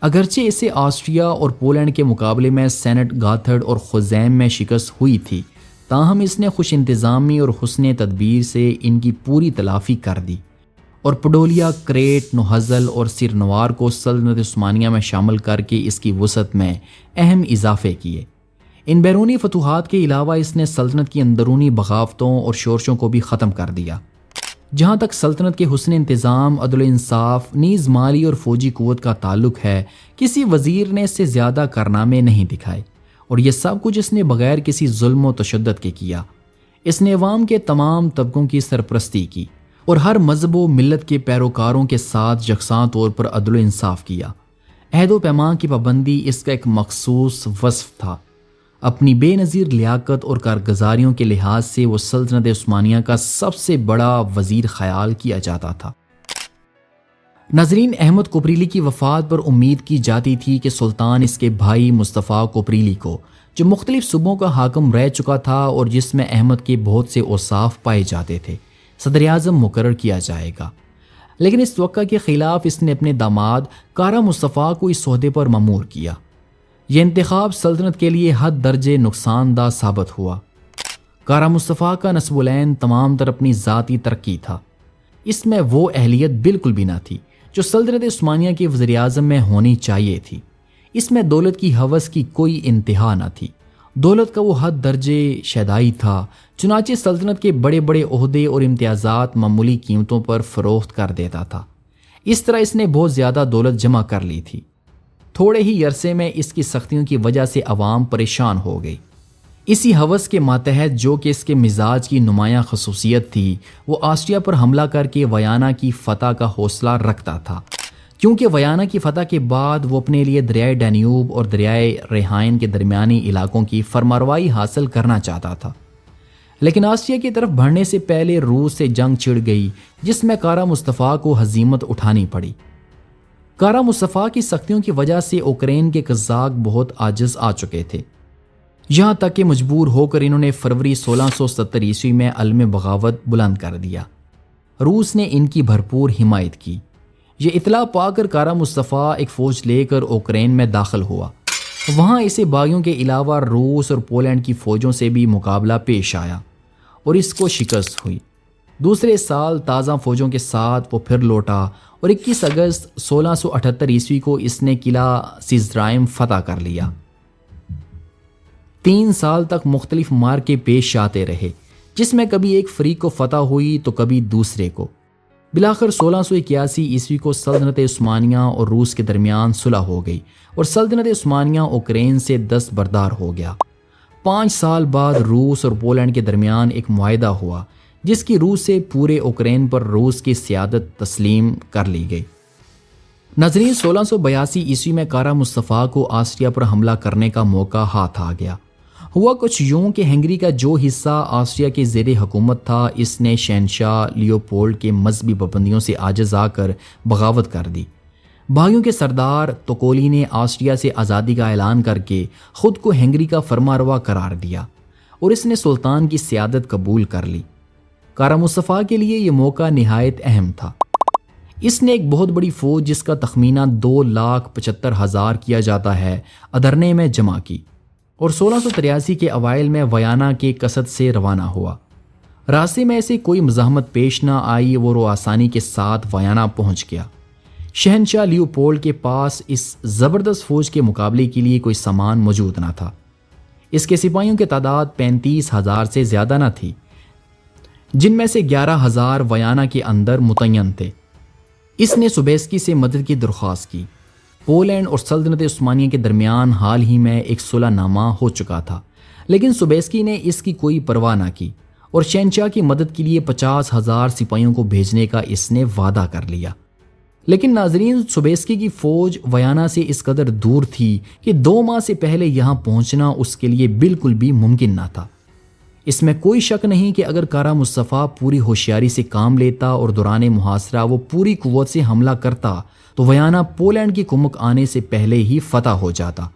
اگرچہ اسے آسٹریا اور پولینڈ کے مقابلے میں سینٹ گاتھرڈ اور خوزیم میں شکست ہوئی تھی، تاہم اس نے خوش انتظامی اور حسن تدبیر سے ان کی پوری تلافی کر دی اور پوڈولیا، کریٹ، نوحزل اور سرنوار کو سلطنت عثمانیہ میں شامل کر کے اس کی وسعت میں اہم اضافے کیے۔ ان بیرونی فتوحات کے علاوہ اس نے سلطنت کی اندرونی بغاوتوں اور شورشوں کو بھی ختم کر دیا۔ جہاں تک سلطنت کے حسن انتظام، عدل و انصاف، نیز مالی اور فوجی قوت کا تعلق ہے، کسی وزیر نے اس سے زیادہ کارنامے نہیں دکھائے اور یہ سب کچھ اس نے بغیر کسی ظلم و تشدد کے کیا۔ اس نے عوام کے تمام طبقوں کی سرپرستی کی اور ہر مذہب و ملت کے پیروکاروں کے ساتھ یکساں طور پر عدل و انصاف کیا۔ عہد و پیمان کی پابندی اس کا ایک مخصوص وصف تھا۔ اپنی بے نظیر لیاقت اور کارگزاریوں کے لحاظ سے وہ سلطنت عثمانیہ کا سب سے بڑا وزیر خیال کیا جاتا تھا۔ ناظرین، احمد کوپریلی کی وفات پر امید کی جاتی تھی کہ سلطان اس کے بھائی مصطفیٰ کوپریلی کو، جو مختلف صوبوں کا حاکم رہ چکا تھا اور جس میں احمد کے بہت سے اوصاف پائے جاتے تھے، صدر اعظم مقرر کیا جائے گا۔ لیکن اس توقع کے خلاف اس نے اپنے داماد کارا مصطفیٰ کو اس عہدے پر مامور کیا۔ یہ انتخاب سلطنت کے لیے حد درجے نقصان دہ ثابت ہوا۔ کارا مصطفیٰ کا نسب العین تمام تر اپنی ذاتی ترقی تھا۔ اس میں وہ اہلیت بالکل بھی نہ تھی جو سلطنت عثمانیہ کے وزیر اعظم میں ہونی چاہیے تھی۔ اس میں دولت کی ہوس کی کوئی انتہا نہ تھی۔ دولت کا وہ حد درجے شیدائی تھا، چنانچہ سلطنت کے بڑے بڑے عہدے اور امتیازات معمولی قیمتوں پر فروخت کر دیتا تھا۔ اس طرح اس نے بہت زیادہ دولت جمع کر لی تھی۔ تھوڑے ہی عرصے میں اس کی سختیوں کی وجہ سے عوام پریشان ہو گئی۔ اسی ہوس کے ماتحت، جو کہ اس کے مزاج کی نمایاں خصوصیت تھی، وہ آسٹریا پر حملہ کر کے ویانا کی فتح کا حوصلہ رکھتا تھا، کیونکہ ویانا کی فتح کے بعد وہ اپنے لیے دریائے ڈینیوب اور دریائے ریہائن کے درمیانی علاقوں کی فرمانروائی حاصل کرنا چاہتا تھا۔ لیکن آسٹریا کی طرف بڑھنے سے پہلے روس سے جنگ چھڑ گئی، جس میں کارا مصطفیٰ کو ہزیمت اٹھانی پڑی۔ کارا مصطفیٰ کی سختیوں کی وجہ سے اوکرین کے قزاق بہت عاجز آ چکے تھے، یہاں تک کہ مجبور ہو کر انہوں نے فروری 1670 عیسوی میں علم بغاوت بلند کر دیا۔ روس نے ان کی بھرپور حمایت کی۔ یہ اطلاع پا کر کارا مصطفیٰ ایک فوج لے کر اوکرین میں داخل ہوا۔ وہاں اسے باغیوں کے علاوہ روس اور پولینڈ کی فوجوں سے بھی مقابلہ پیش آیا اور اس کو شکست ہوئی۔ دوسرے سال تازہ فوجوں کے ساتھ وہ پھر لوٹا اور 21 اگست 1678 عیسوی کو اس نے قلعہ سیزرائم فتح کر لیا۔ 3 سال تک مختلف مارکے پیش آتے رہے، جس میں کبھی ایک فریق کو فتح ہوئی تو کبھی دوسرے کو۔ بالآخر 1681 عیسوی کو سلطنت عثمانیہ اور روس کے درمیان صلح ہو گئی اور سلطنت عثمانیہ اوکرین سے دستبردار ہو گیا۔ 5 سال بعد روس اور پولینڈ کے درمیان ایک معاہدہ ہوا، جس کی روس سے پورے اوکرین پر روس کی سیادت تسلیم کر لی گئی۔ ناظرین، 1682 عیسوی میں کارا مصطفیٰ کو آسٹریا پر حملہ کرنے کا موقع ہاتھ آ گیا۔ ہوا کچھ یوں کہ ہنگری کا جو حصہ آسٹریا کے زیر حکومت تھا، اس نے شہنشاہ لیوپولڈ کے مذہبی پابندیوں سے عاجز آ کر بغاوت کر دی۔ باغیوں کے سردار توکولی نے آسٹریا سے آزادی کا اعلان کر کے خود کو ہنگری کا فرمانروا قرار دیا اور اس نے سلطان کی سیادت قبول کر لی۔ کارا مصطفیٰ کے لیے یہ موقع نہایت اہم تھا۔ اس نے ایک بہت بڑی فوج، جس کا تخمینہ 2,75,000 کیا جاتا ہے، ادرنے میں جمع کی اور 1683 کے اوائل میں ویانا کے قصد سے روانہ ہوا۔ راستے میں ایسے کوئی مزاحمت پیش نہ آئی، وہ آسانی کے ساتھ ویانا پہنچ گیا۔ شہنشاہ لیوپولڈ کے پاس اس زبردست فوج کے مقابلے کے لیے کوئی سامان موجود نہ تھا۔ اس کے سپاہیوں کی تعداد 35,000 سے زیادہ نہ تھی، جن میں سے 11,000 ویانا کے اندر متعین تھے۔ اس نے سوبیسکی سے مدد کی درخواست کی۔ پولینڈ اور سلطنت عثمانیہ کے درمیان حال ہی میں ایک صلح نامہ ہو چکا تھا، لیکن سوبیسکی نے اس کی کوئی پرواہ نہ کی اور شہنشاہ کی مدد کے لیے 50,000 سپاہیوں کو بھیجنے کا اس نے وعدہ کر لیا۔ لیکن ناظرین، سوبیسکی کی فوج ویانا سے اس قدر دور تھی کہ 2 ماہ سے پہلے یہاں پہنچنا اس کے لیے بالکل بھی ممکن نہ تھا۔ اس میں کوئی شک نہیں کہ اگر کارا مصطفیٰ پوری ہوشیاری سے کام لیتا اور دوران محاصرہ وہ پوری قوت سے حملہ کرتا تو ویانا پولینڈ کی کمک آنے سے پہلے ہی فتح ہو جاتا،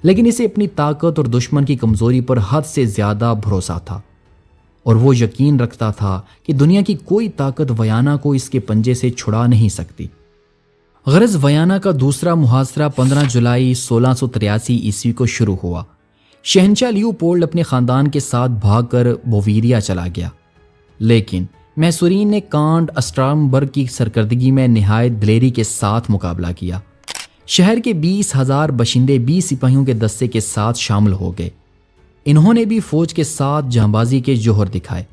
لیکن اسے اپنی طاقت اور دشمن کی کمزوری پر حد سے زیادہ بھروسہ تھا، اور وہ یقین رکھتا تھا کہ دنیا کی کوئی طاقت ویانا کو اس کے پنجے سے چھڑا نہیں سکتی۔ غرض ویانا کا دوسرا محاصرہ 15 جولائی 1683 عیسوی کو شروع ہوا۔ شہنشاہ لیوپولڈ اپنے خاندان کے ساتھ بھاگ کر بویریا چلا گیا، لیکن میسورین نے کانٹ اسٹرامبرگ کی سرکردگی میں نہایت دلیری کے ساتھ مقابلہ کیا۔ شہر کے 20,000 باشندے 20 سپاہیوں کے دستے کے ساتھ شامل ہو گئے۔ انہوں نے بھی فوج کے ساتھ جہاں کے جوہر دکھائے،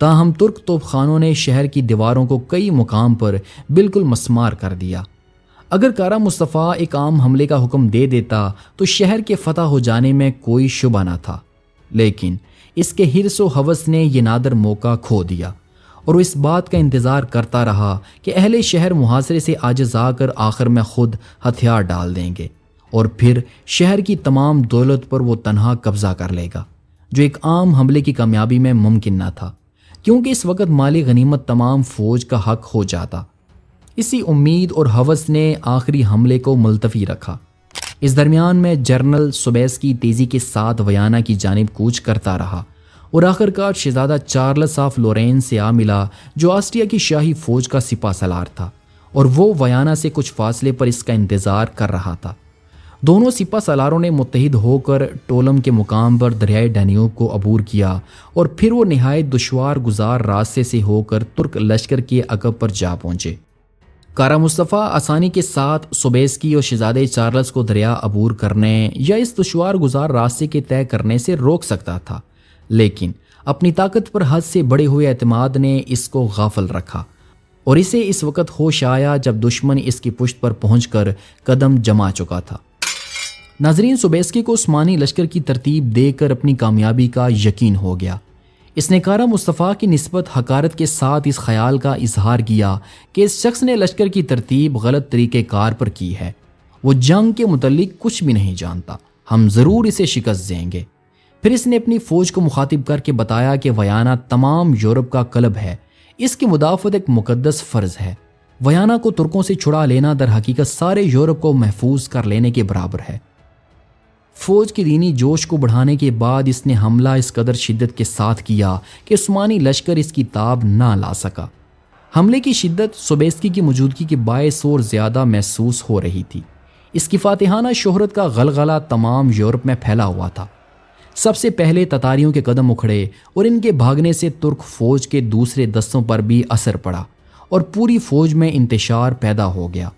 تاہم ترک توپ خانوں نے شہر کی دیواروں کو کئی مقام پر بالکل مسمار کر دیا۔ اگر کارا مصطفیٰ ایک عام حملے کا حکم دے دیتا تو شہر کے فتح ہو جانے میں کوئی شبہ نہ تھا، لیکن اس کے حرص و ہوس نے یہ نادر موقع کھو دیا، اور وہ اس بات کا انتظار کرتا رہا کہ اہل شہر محاصرے سے عاجز آ کر آخر میں خود ہتھیار ڈال دیں گے، اور پھر شہر کی تمام دولت پر وہ تنہا قبضہ کر لے گا، جو ایک عام حملے کی کامیابی میں ممکن نہ تھا، کیونکہ اس وقت مالی غنیمت تمام فوج کا حق ہو جاتا۔ اسی امید اور ہوس نے آخری حملے کو ملتوی رکھا۔ اس درمیان میں جنرل سوبیسکی تیزی کے ساتھ ویانا کی جانب کوچ کرتا رہا اور آخرکار شہزادہ چارلس آف لورین سے آ ملا، جو آسٹریا کی شاہی فوج کا سپہ سالار تھا، اور وہ ویانا سے کچھ فاصلے پر اس کا انتظار کر رہا تھا۔ دونوں سپہ سالاروں نے متحد ہو کر ٹولم کے مقام پر دریائے ڈینیوب کو عبور کیا، اور پھر وہ نہایت دشوار گزار راستے سے ہو کر ترک لشکر کے عقب پر جا پہنچے۔ کارا مصطفیٰ آسانی کے ساتھ سوبیسکی اور شہزادہ چارلس کو دریا عبور کرنے یا اس دشوار گزار راستے کے طے کرنے سے روک سکتا تھا، لیکن اپنی طاقت پر حد سے بڑے ہوئے اعتماد نے اس کو غافل رکھا، اور اسے اس وقت ہوش آیا جب دشمن اس کی پشت پر پہنچ کر قدم جما چکا تھا۔ ناظرین، سوبیسکی کو عثمانی لشکر کی ترتیب دے کر اپنی کامیابی کا یقین ہو گیا۔ اس نے کارا مصطفیٰ کی نسبت حقارت کے ساتھ اس خیال کا اظہار کیا کہ اس شخص نے لشکر کی ترتیب غلط طریقہ کار پر کی ہے، وہ جنگ کے متعلق کچھ بھی نہیں جانتا، ہم ضرور اسے شکست دیں گے۔ پھر اس نے اپنی فوج کو مخاطب کر کے بتایا کہ ویانا تمام یورپ کا قلب ہے، اس کی مدافعت ایک مقدس فرض ہے۔ ویانا کو ترکوں سے چھڑا لینا در حقیقت سارے یورپ کو محفوظ کر لینے کے برابر ہے۔ فوج کی دینی جوش کو بڑھانے کے بعد اس نے حملہ اس قدر شدت کے ساتھ کیا کہ عثمانی لشکر اس کی تاب نہ لا سکا۔ حملے کی شدت سوبیسکی کی موجودگی کے باعث اور زیادہ محسوس ہو رہی تھی۔ اس کی فاتحانہ شہرت کا غلغلہ تمام یورپ میں پھیلا ہوا تھا۔ سب سے پہلے تتاریوں کے قدم اکھڑے اور ان کے بھاگنے سے ترک فوج کے دوسرے دستوں پر بھی اثر پڑا اور پوری فوج میں انتشار پیدا ہو گیا۔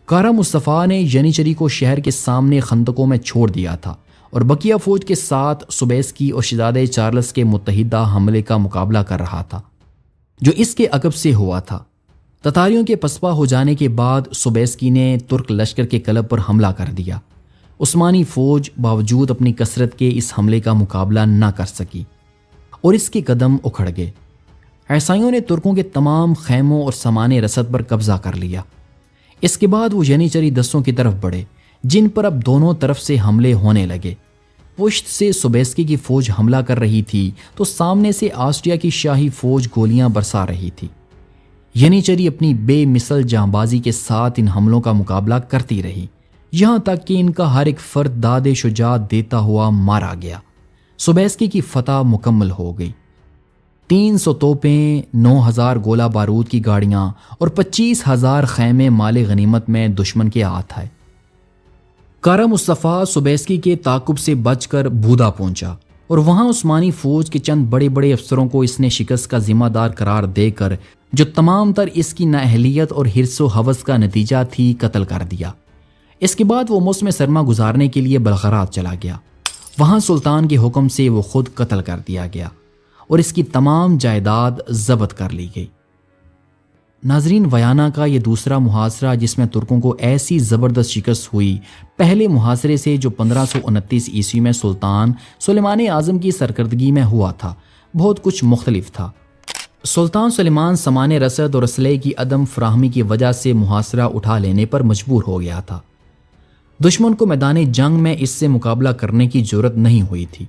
کارا مصطفیٰ نے ینیچری کو شہر کے سامنے خندقوں میں چھوڑ دیا تھا اور بقیہ فوج کے ساتھ سوبیسکی اور شہزادہ چارلس کے متحدہ حملے کا مقابلہ کر رہا تھا، جو اس کے عقب سے ہوا تھا۔ تتاریوں کے پسپا ہو جانے کے بعد سوبیسکی نے ترک لشکر کے قلب پر حملہ کر دیا۔ عثمانی فوج باوجود اپنی کثرت کے اس حملے کا مقابلہ نہ کر سکی اور اس کے قدم اکھڑ گئے۔ عیسائیوں نے ترکوں کے تمام خیموں اور سامان رسد پر قبضہ کر لیا۔ اس کے بعد وہ ینیچری دستوں کی طرف بڑھے، جن پر اب دونوں طرف سے حملے ہونے لگے۔ پشت سے سوبیسکی کی فوج حملہ کر رہی تھی تو سامنے سے آسٹریا کی شاہی فوج گولیاں برسا رہی تھی۔ ینیچری اپنی بے مثل جاں بازی کے ساتھ ان حملوں کا مقابلہ کرتی رہی، یہاں تک کہ ان کا ہر ایک فرد داد شجاعت دیتا ہوا مارا گیا۔ سوبیسکی کی فتح مکمل ہو گئی۔ 300 توپیں، 9,000 گولہ بارود کی گاڑیاں اور 25,000 خیمے مال غنیمت میں دشمن کے ہاتھ آئے۔ کارا مصطفیٰ سوبیسکی کے تعاقب سے بچ کر بودا پہنچا اور وہاں عثمانی فوج کے چند بڑے بڑے افسروں کو اس نے شکست کا ذمہ دار قرار دے کر، جو تمام تر اس کی نااہلیت اور حرص و ہوس کا نتیجہ تھی، قتل کر دیا۔ اس کے بعد وہ موسم سرما گزارنے کے لیے بلغراد چلا گیا۔ وہاں سلطان کے حکم سے وہ خود قتل کر دیا گیا اور اس کی تمام جائیداد ضبط کر لی گئی۔ ناظرین، ویانا کا یہ دوسرا محاصرہ جس میں ترکوں کو ایسی زبردست شکست ہوئی، پہلے محاصرے سے جو 1529 عیسوی میں سلطان سلیمان اعظم کی سرکردگی میں ہوا تھا، بہت کچھ مختلف تھا۔ سلطان سلیمان سامان رسد اور اسلحے کی عدم فراہمی کی وجہ سے محاصرہ اٹھا لینے پر مجبور ہو گیا تھا۔ دشمن کو میدان جنگ میں اس سے مقابلہ کرنے کی جرأت نہیں ہوئی تھی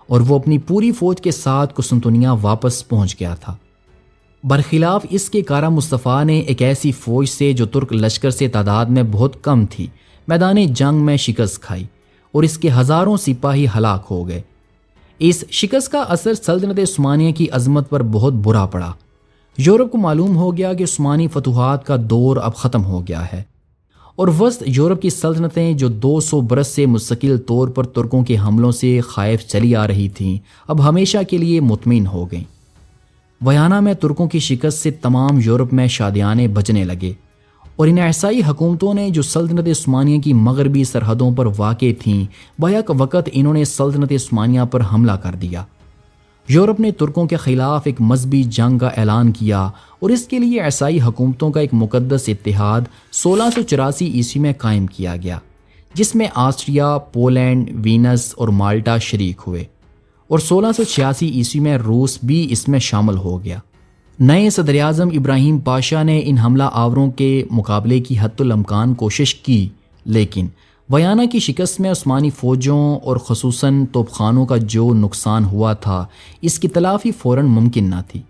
اور وہ اپنی پوری فوج کے ساتھ قسطنطنیہ واپس پہنچ گیا تھا۔ برخلاف اس کے کارا مصطفیٰ نے ایک ایسی فوج سے جو ترک لشکر سے تعداد میں بہت کم تھی میدان جنگ میں شکست کھائی اور اس کے ہزاروں سپاہی ہلاک ہو گئے۔ اس شکست کا اثر سلطنت عثمانیہ کی عظمت پر بہت برا پڑا۔ یورپ کو معلوم ہو گیا کہ عثمانی فتوحات کا دور اب ختم ہو گیا ہے اور وسط یورپ کی سلطنتیں جو 200 برس سے مستقل طور پر ترکوں کے حملوں سے خائف چلی آ رہی تھیں اب ہمیشہ کے لیے مطمئن ہو گئیں۔ ویانا میں ترکوں کی شکست سے تمام یورپ میں شادیانے بجنے لگے اور ان عیسائی حکومتوں نے جو سلطنت عثمانیہ کی مغربی سرحدوں پر واقع تھیں بیک وقت انہوں نے سلطنت عثمانیہ پر حملہ کر دیا۔ یورپ نے ترکوں کے خلاف ایک مذہبی جنگ کا اعلان کیا اور اس کے لیے عیسائی حکومتوں کا ایک مقدس اتحاد 1684 عیسوی میں قائم کیا گیا، جس میں آسٹریا، پولینڈ، وینس اور مالٹا شریک ہوئے، اور 1686 عیسوی میں روس بھی اس میں شامل ہو گیا۔ نئے صدر اعظم ابراہیم پاشا نے ان حملہ آوروں کے مقابلے کی حتی الامکان کوشش کی، لیکن ویانا کی شکست میں عثمانی فوجوں اور خصوصاً توپخانوں کا جو نقصان ہوا تھا اس کی تلافی فوراً ممکن نہ تھی۔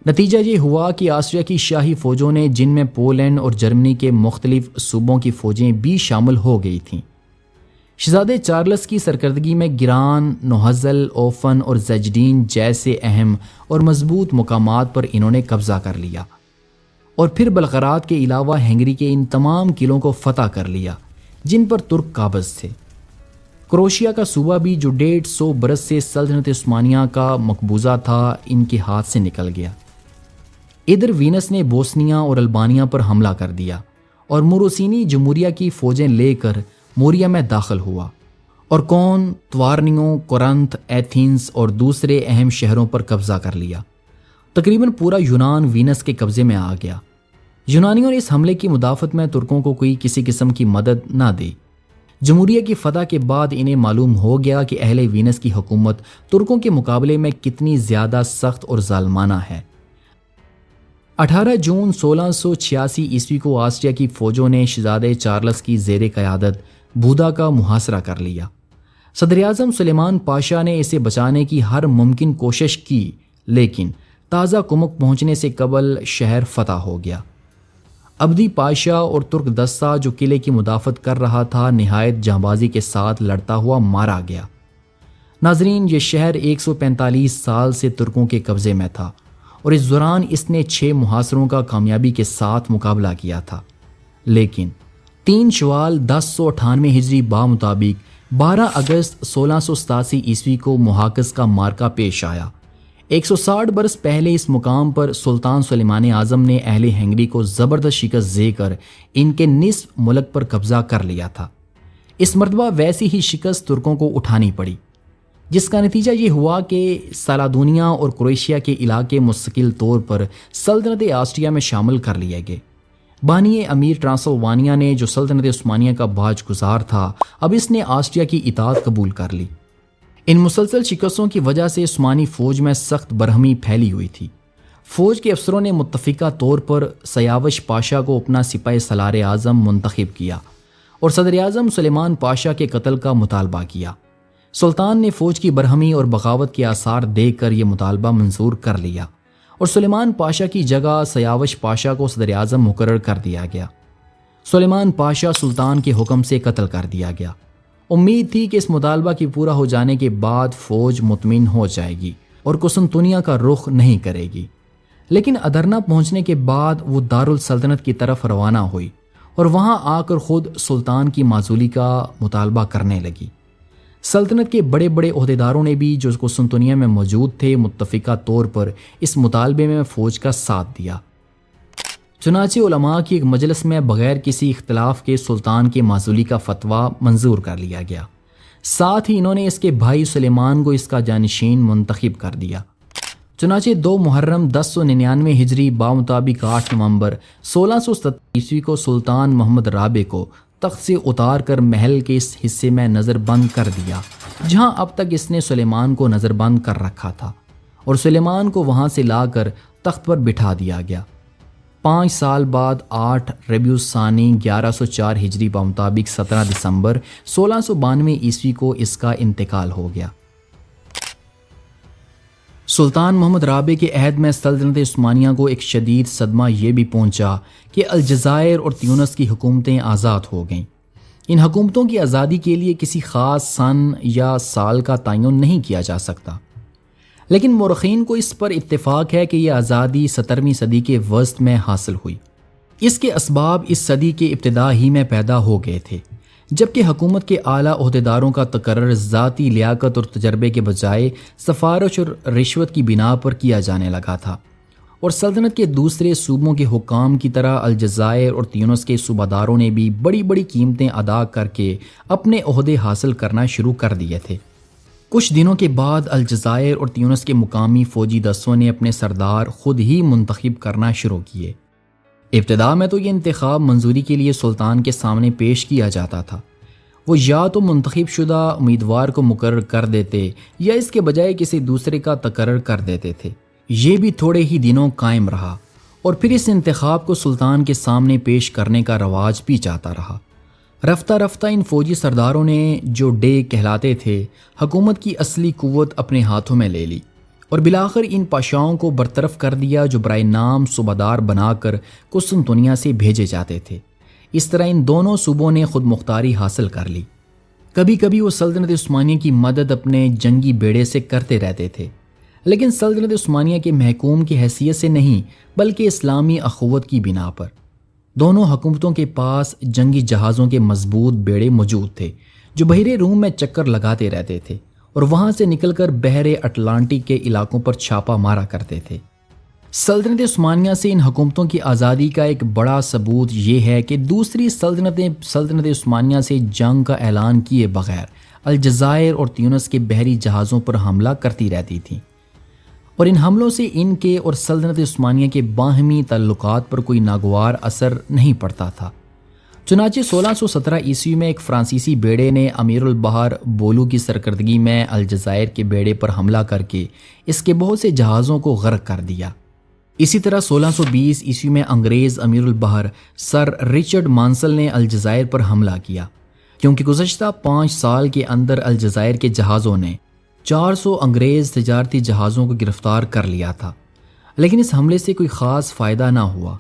نتیجہ یہ ہوا کہ آسٹریا کی شاہی فوجوں نے، جن میں پولینڈ اور جرمنی کے مختلف صوبوں کی فوجیں بھی شامل ہو گئی تھیں، شہزادے چارلس کی سرکردگی میں گران، نوہزل، اوفن اور زیجڈین جیسے اہم اور مضبوط مقامات پر انہوں نے قبضہ کر لیا اور پھر بلغراد کے علاوہ ہنگری کے ان تمام قلعوں کو فتح کر لیا جن پر ترک قابض تھے۔ کروشیا کا صوبہ بھی جو 150 برس سے سلطنت عثمانیہ کا مقبوضہ تھا ان کے ہاتھ سے نکل گیا۔ ادھر وینس نے بوسنیا اور البانیا پر حملہ کر دیا اور موروسینی جمہوریہ کی فوجیں لے کر موریا میں داخل ہوا اور کون، توارنیوں، کورنتھ، ایتھنز اور دوسرے اہم شہروں پر قبضہ کر لیا۔ تقریباً پورا یونان وینس کے قبضے میں آ گیا۔ یونانیوں نے اس حملے کی مدافعت میں ترکوں کو کوئی کسی قسم کی مدد نہ دی۔ جمہوریہ کی فتح کے بعد انہیں معلوم ہو گیا کہ اہل وینس کی حکومت ترکوں کے مقابلے میں کتنی زیادہ سخت اور ظالمانہ ہے۔ 18 جون 1686 عیسوی کو آسٹریا کی فوجوں نے شہزادے چارلس کی زیر قیادت بودا کا محاصرہ کر لیا۔ صدر اعظم سلیمان پاشا نے اسے بچانے کی ہر ممکن کوشش کی، لیکن تازہ کمک پہنچنے سے قبل شہر فتح ہو گیا۔ ابدی پاشا اور ترک دستہ جو قلعے کی مدافعت کر رہا تھا نہایت جانبازی کے ساتھ لڑتا ہوا مارا گیا۔ ناظرین، یہ شہر 145 سال سے ترکوں کے قبضے میں تھا اور اس دوران اس نے 6 محاصروں کا کامیابی کے ساتھ مقابلہ کیا تھا، لیکن 3 شوال 1098 ہجری بمطابق 12 اگست 1687 عیسوی کو محاکس کا مارکا پیش آیا۔ 160 برس پہلے اس مقام پر سلطان سلیمان اعظم نے اہل ہنگری کو زبردست شکست دے کر ان کے نصف ملک پر قبضہ کر لیا تھا۔ اس مرتبہ ویسی ہی شکست ترکوں کو اٹھانی پڑی، جس کا نتیجہ یہ ہوا کہ سالادونیا اور کروشیا کے علاقے مستقل طور پر سلطنت آسٹریا میں شامل کر لیے گئے۔ بانی امیر ٹرانسلوانیا نے جو سلطنت عثمانیہ کا باج گزار تھا اب اس نے آسٹریا کی اطاعت قبول کر لی۔ ان مسلسل شکستوں کی وجہ سے عثمانی فوج میں سخت برہمی پھیلی ہوئی تھی۔ فوج کے افسروں نے متفقہ طور پر سیاوش پاشا کو اپنا سپاہ سالار اعظم منتخب کیا اور صدر اعظم سلیمان پاشا کے قتل کا مطالبہ کیا۔ سلطان نے فوج کی برہمی اور بغاوت کے آثار دیکھ کر یہ مطالبہ منظور کر لیا اور سلیمان پاشا کی جگہ سیاوش پاشا کو صدر اعظم مقرر کر دیا گیا۔ سلیمان پاشا سلطان کے حکم سے قتل کر دیا گیا۔ امید تھی کہ اس مطالبہ کی پورا ہو جانے کے بعد فوج مطمئن ہو جائے گی اور قسطنطنیہ کا رخ نہیں کرے گی، لیکن ادرنا پہنچنے کے بعد وہ دارالسلطنت کی طرف روانہ ہوئی اور وہاں آ کر خود سلطان کی معزولی کا مطالبہ کرنے لگی۔ سلطنت کے بڑے بڑے عہدیداروں نے بھی جو قسطنطنیہ میں موجود تھے متفقہ طور پر اس مطالبے میں فوج کا ساتھ دیا۔ چنانچہ علماء کی ایک مجلس میں بغیر کسی اختلاف کے سلطان کے معزولی کا فتویٰ منظور کر لیا گیا۔ ساتھ ہی انہوں نے اس کے بھائی سلیمان کو اس کا جانشین منتخب کر دیا۔ چنانچہ 2 محرم 1099 ہجری بمطابق 8 نومبر 1670 عیسوی کو سلطان محمد رابع کو تخت سے اتار کر محل کے اس حصے میں نظر بند کر دیا جہاں اب تک اس نے سلیمان کو نظر بند کر رکھا تھا، اور سلیمان کو وہاں سے لا کر تخت پر بٹھا دیا گیا۔ 5 سال بعد 8 ربیع الثانی 1104 ہجری بمطابق 17 دسمبر 1692 عیسوی کو اس کا انتقال ہو گیا۔ سلطان محمد رابع کے عہد میں سلطنت عثمانیہ کو ایک شدید صدمہ یہ بھی پہنچا کہ الجزائر اور تیونس کی حکومتیں آزاد ہو گئیں۔ ان حکومتوں کی آزادی کے لیے کسی خاص سن یا سال کا تعین نہیں کیا جا سکتا، لیکن مورخین کو اس پر اتفاق ہے کہ یہ آزادی 17ویں صدی کے وسط میں حاصل ہوئی۔ اس کے اسباب اس صدی کے ابتدا ہی میں پیدا ہو گئے تھے، جبکہ حکومت کے اعلیٰ عہدیداروں کا تقرر ذاتی لیاقت اور تجربے کے بجائے سفارش اور رشوت کی بنا پر کیا جانے لگا تھا، اور سلطنت کے دوسرے صوبوں کے حکام کی طرح الجزائر اور تیونس کے صوباداروں نے بھی بڑی بڑی قیمتیں ادا کر کے اپنے عہدے حاصل کرنا شروع کر دیے تھے۔ کچھ دنوں کے بعد الجزائر اور تیونس کے مقامی فوجی دستوں نے اپنے سردار خود ہی منتخب کرنا شروع کیے۔ ابتدا میں تو یہ انتخاب منظوری کے لیے سلطان کے سامنے پیش کیا جاتا تھا۔ وہ یا تو منتخب شدہ امیدوار کو مقرر کر دیتے یا اس کے بجائے کسی دوسرے کا تقرر کر دیتے تھے۔ یہ بھی تھوڑے ہی دنوں قائم رہا اور پھر اس انتخاب کو سلطان کے سامنے پیش کرنے کا رواج بھی جاتا رہا۔ رفتہ رفتہ ان فوجی سرداروں نے، جو ڈے کہلاتے تھے، حکومت کی اصلی قوت اپنے ہاتھوں میں لے لی اور بالآخر ان پاشاؤں کو برطرف کر دیا جو برائے نام صوبادار بنا کر قسطنطنیہ سے بھیجے جاتے تھے۔ اس طرح ان دونوں صوبوں نے خود مختاری حاصل کر لی۔ کبھی کبھی وہ سلطنت عثمانیہ کی مدد اپنے جنگی بیڑے سے کرتے رہتے تھے، لیکن سلطنت عثمانیہ کے محکوم کی حیثیت سے نہیں بلکہ اسلامی اخوت کی بنا پر۔ دونوں حکومتوں کے پاس جنگی جہازوں کے مضبوط بیڑے موجود تھے جو بحیرہ روم میں چکر لگاتے رہتے تھے اور وہاں سے نکل کر بحر اٹلانٹک کے علاقوں پر چھاپا مارا کرتے تھے۔ سلطنت عثمانیہ سے ان حکومتوں کی آزادی کا ایک بڑا ثبوت یہ ہے کہ دوسری سلطنتیں سلطنت عثمانیہ سے جنگ کا اعلان کیے بغیر الجزائر اور تیونس کے بحری جہازوں پر حملہ کرتی رہتی تھیں، اور ان حملوں سے ان کے اور سلطنت عثمانیہ کے باہمی تعلقات پر کوئی ناگوار اثر نہیں پڑتا تھا۔ چنانچہ 1617 عیسوی میں ایک فرانسیسی بیڑے نے امیر البحر بولو کی سرکردگی میں الجزائر کے بیڑے پر حملہ کر کے اس کے بہت سے جہازوں کو غرق کر دیا۔ اسی طرح 1620 عیسوی میں انگریز امیر البحر سر رچرڈ مانسل نے الجزائر پر حملہ کیا، کیونکہ گزشتہ 5 سال کے اندر الجزائر کے جہازوں نے 400 انگریز تجارتی جہازوں کو گرفتار کر لیا تھا، لیکن اس حملے سے کوئی خاص فائدہ نہ ہوا۔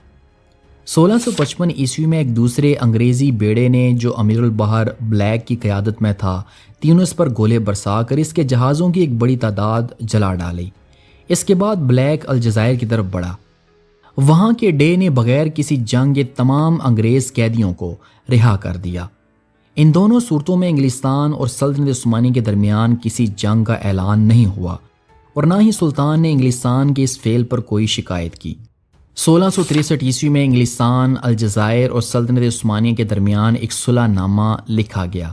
1655 عیسوی میں ایک دوسرے انگریزی بیڑے نے جو امیر البحر بلیک کی قیادت میں تھا تیونس پر گولے برسا کر اس کے جہازوں کی ایک بڑی تعداد جلا ڈالی۔ اس کے بعد بلیک الجزائر کی طرف بڑھا۔ وہاں کے ڈے نے بغیر کسی جنگ یہ تمام انگریز قیدیوں کو رہا کر دیا۔ ان دونوں صورتوں میں انگلستان اور سلطنت عثمانیہ کے درمیان کسی جنگ کا اعلان نہیں ہوا اور نہ ہی سلطان نے انگلستان کے اس فعل پر کوئی شکایت کی۔ 1663 عیسوی میں انگلستان، الجزائر اور سلطنت عثمانیہ کے درمیان ایک صلح نامہ لکھا گیا،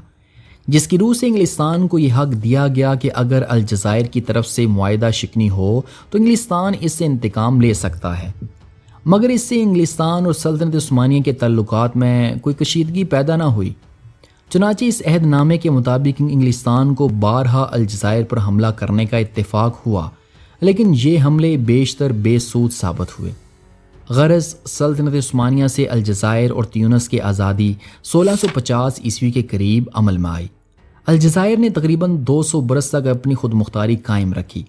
جس کی روح سے انگلستان کو یہ حق دیا گیا کہ اگر الجزائر کی طرف سے معاہدہ شکنی ہو تو انگلستان اس سے انتقام لے سکتا ہے، مگر اس سے انگلستان اور سلطنت عثمانیہ کے تعلقات میں کوئی کشیدگی پیدا نہ ہوئی۔ چنانچہ اس عہد نامے کے مطابق انگلستان کو بارہا الجزائر پر حملہ کرنے کا اتفاق ہوا، لیکن یہ حملے بیشتر بے سود ثابت ہوئے۔ غرض سلطنت عثمانیہ سے الجزائر اور تیونس کی آزادی 1650 عیسوی کے قریب عمل میں آئی۔ الجزائر نے تقریباً 200 برس تک اپنی خود مختاری قائم رکھی،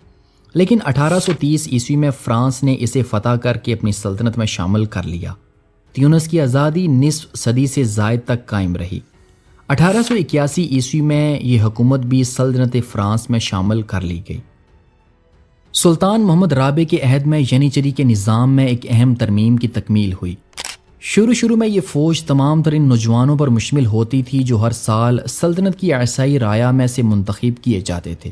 لیکن 1830 عیسوی میں فرانس نے اسے فتح کر کے اپنی سلطنت میں شامل کر لیا۔ تیونس کی آزادی نصف صدی سے زائد تک قائم رہی۔ 1881 عیسوی میں یہ حکومت بھی سلطنت فرانس میں شامل کر لی گئی۔ سلطان محمد رابع کے عہد میں ینیچری کے نظام میں ایک اہم ترمیم کی تکمیل ہوئی۔ شروع میں یہ فوج تمام ترین نوجوانوں پر مشتمل ہوتی تھی جو ہر سال سلطنت کی عیسائی رعایا میں سے منتخب کیے جاتے تھے،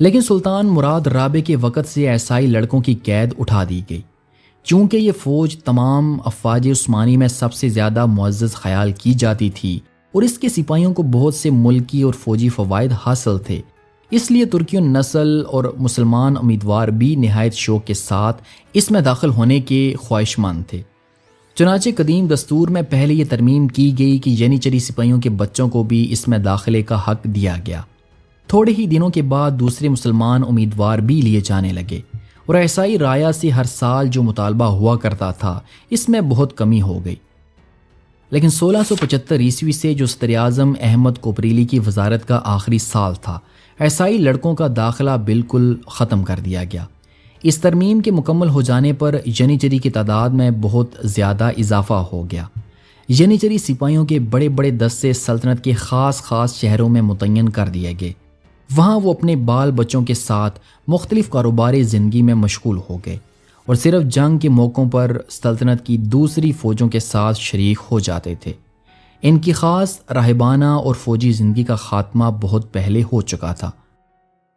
لیکن سلطان مراد رابع کے وقت سے عیسائی لڑکوں کی قید اٹھا دی گئی، چونکہ یہ فوج تمام افواج عثمانی میں سب سے زیادہ معزز خیال کی جاتی تھی اور اس کے سپاہیوں کو بہت سے ملکی اور فوجی فوائد حاصل تھے، اس لیے ترکیوں نسل اور مسلمان امیدوار بھی نہایت شوق کے ساتھ اس میں داخل ہونے کے خواہش مند تھے۔ چنانچہ قدیم دستور میں پہلے یہ ترمیم کی گئی کہ ینیچری سپاہیوں کے بچوں کو بھی اس میں داخلے کا حق دیا گیا۔ تھوڑے ہی دنوں کے بعد دوسرے مسلمان امیدوار بھی لیے جانے لگے، اور عیسائی رایا سے ہر سال جو مطالبہ ہوا کرتا تھا اس میں بہت کمی ہو گئی۔ لیکن 1675 سے جو صدر اعظم احمد کوپریلی کی وزارت کا آخری سال تھا، عیسائی لڑکوں کا داخلہ بالکل ختم کر دیا گیا۔ اس ترمیم کے مکمل ہو جانے پر ینیچری کی تعداد میں بہت زیادہ اضافہ ہو گیا۔ ینیچری سپاہیوں کے بڑے بڑے دستے سلطنت کے خاص شہروں میں متعین کر دیے گئے۔ وہاں وہ اپنے بال بچوں کے ساتھ مختلف کاروباری زندگی میں مشغول ہو گئے اور صرف جنگ کے موقعوں پر سلطنت کی دوسری فوجوں کے ساتھ شریک ہو جاتے تھے۔ ان کی خاص راہبانہ اور فوجی زندگی کا خاتمہ بہت پہلے ہو چکا تھا۔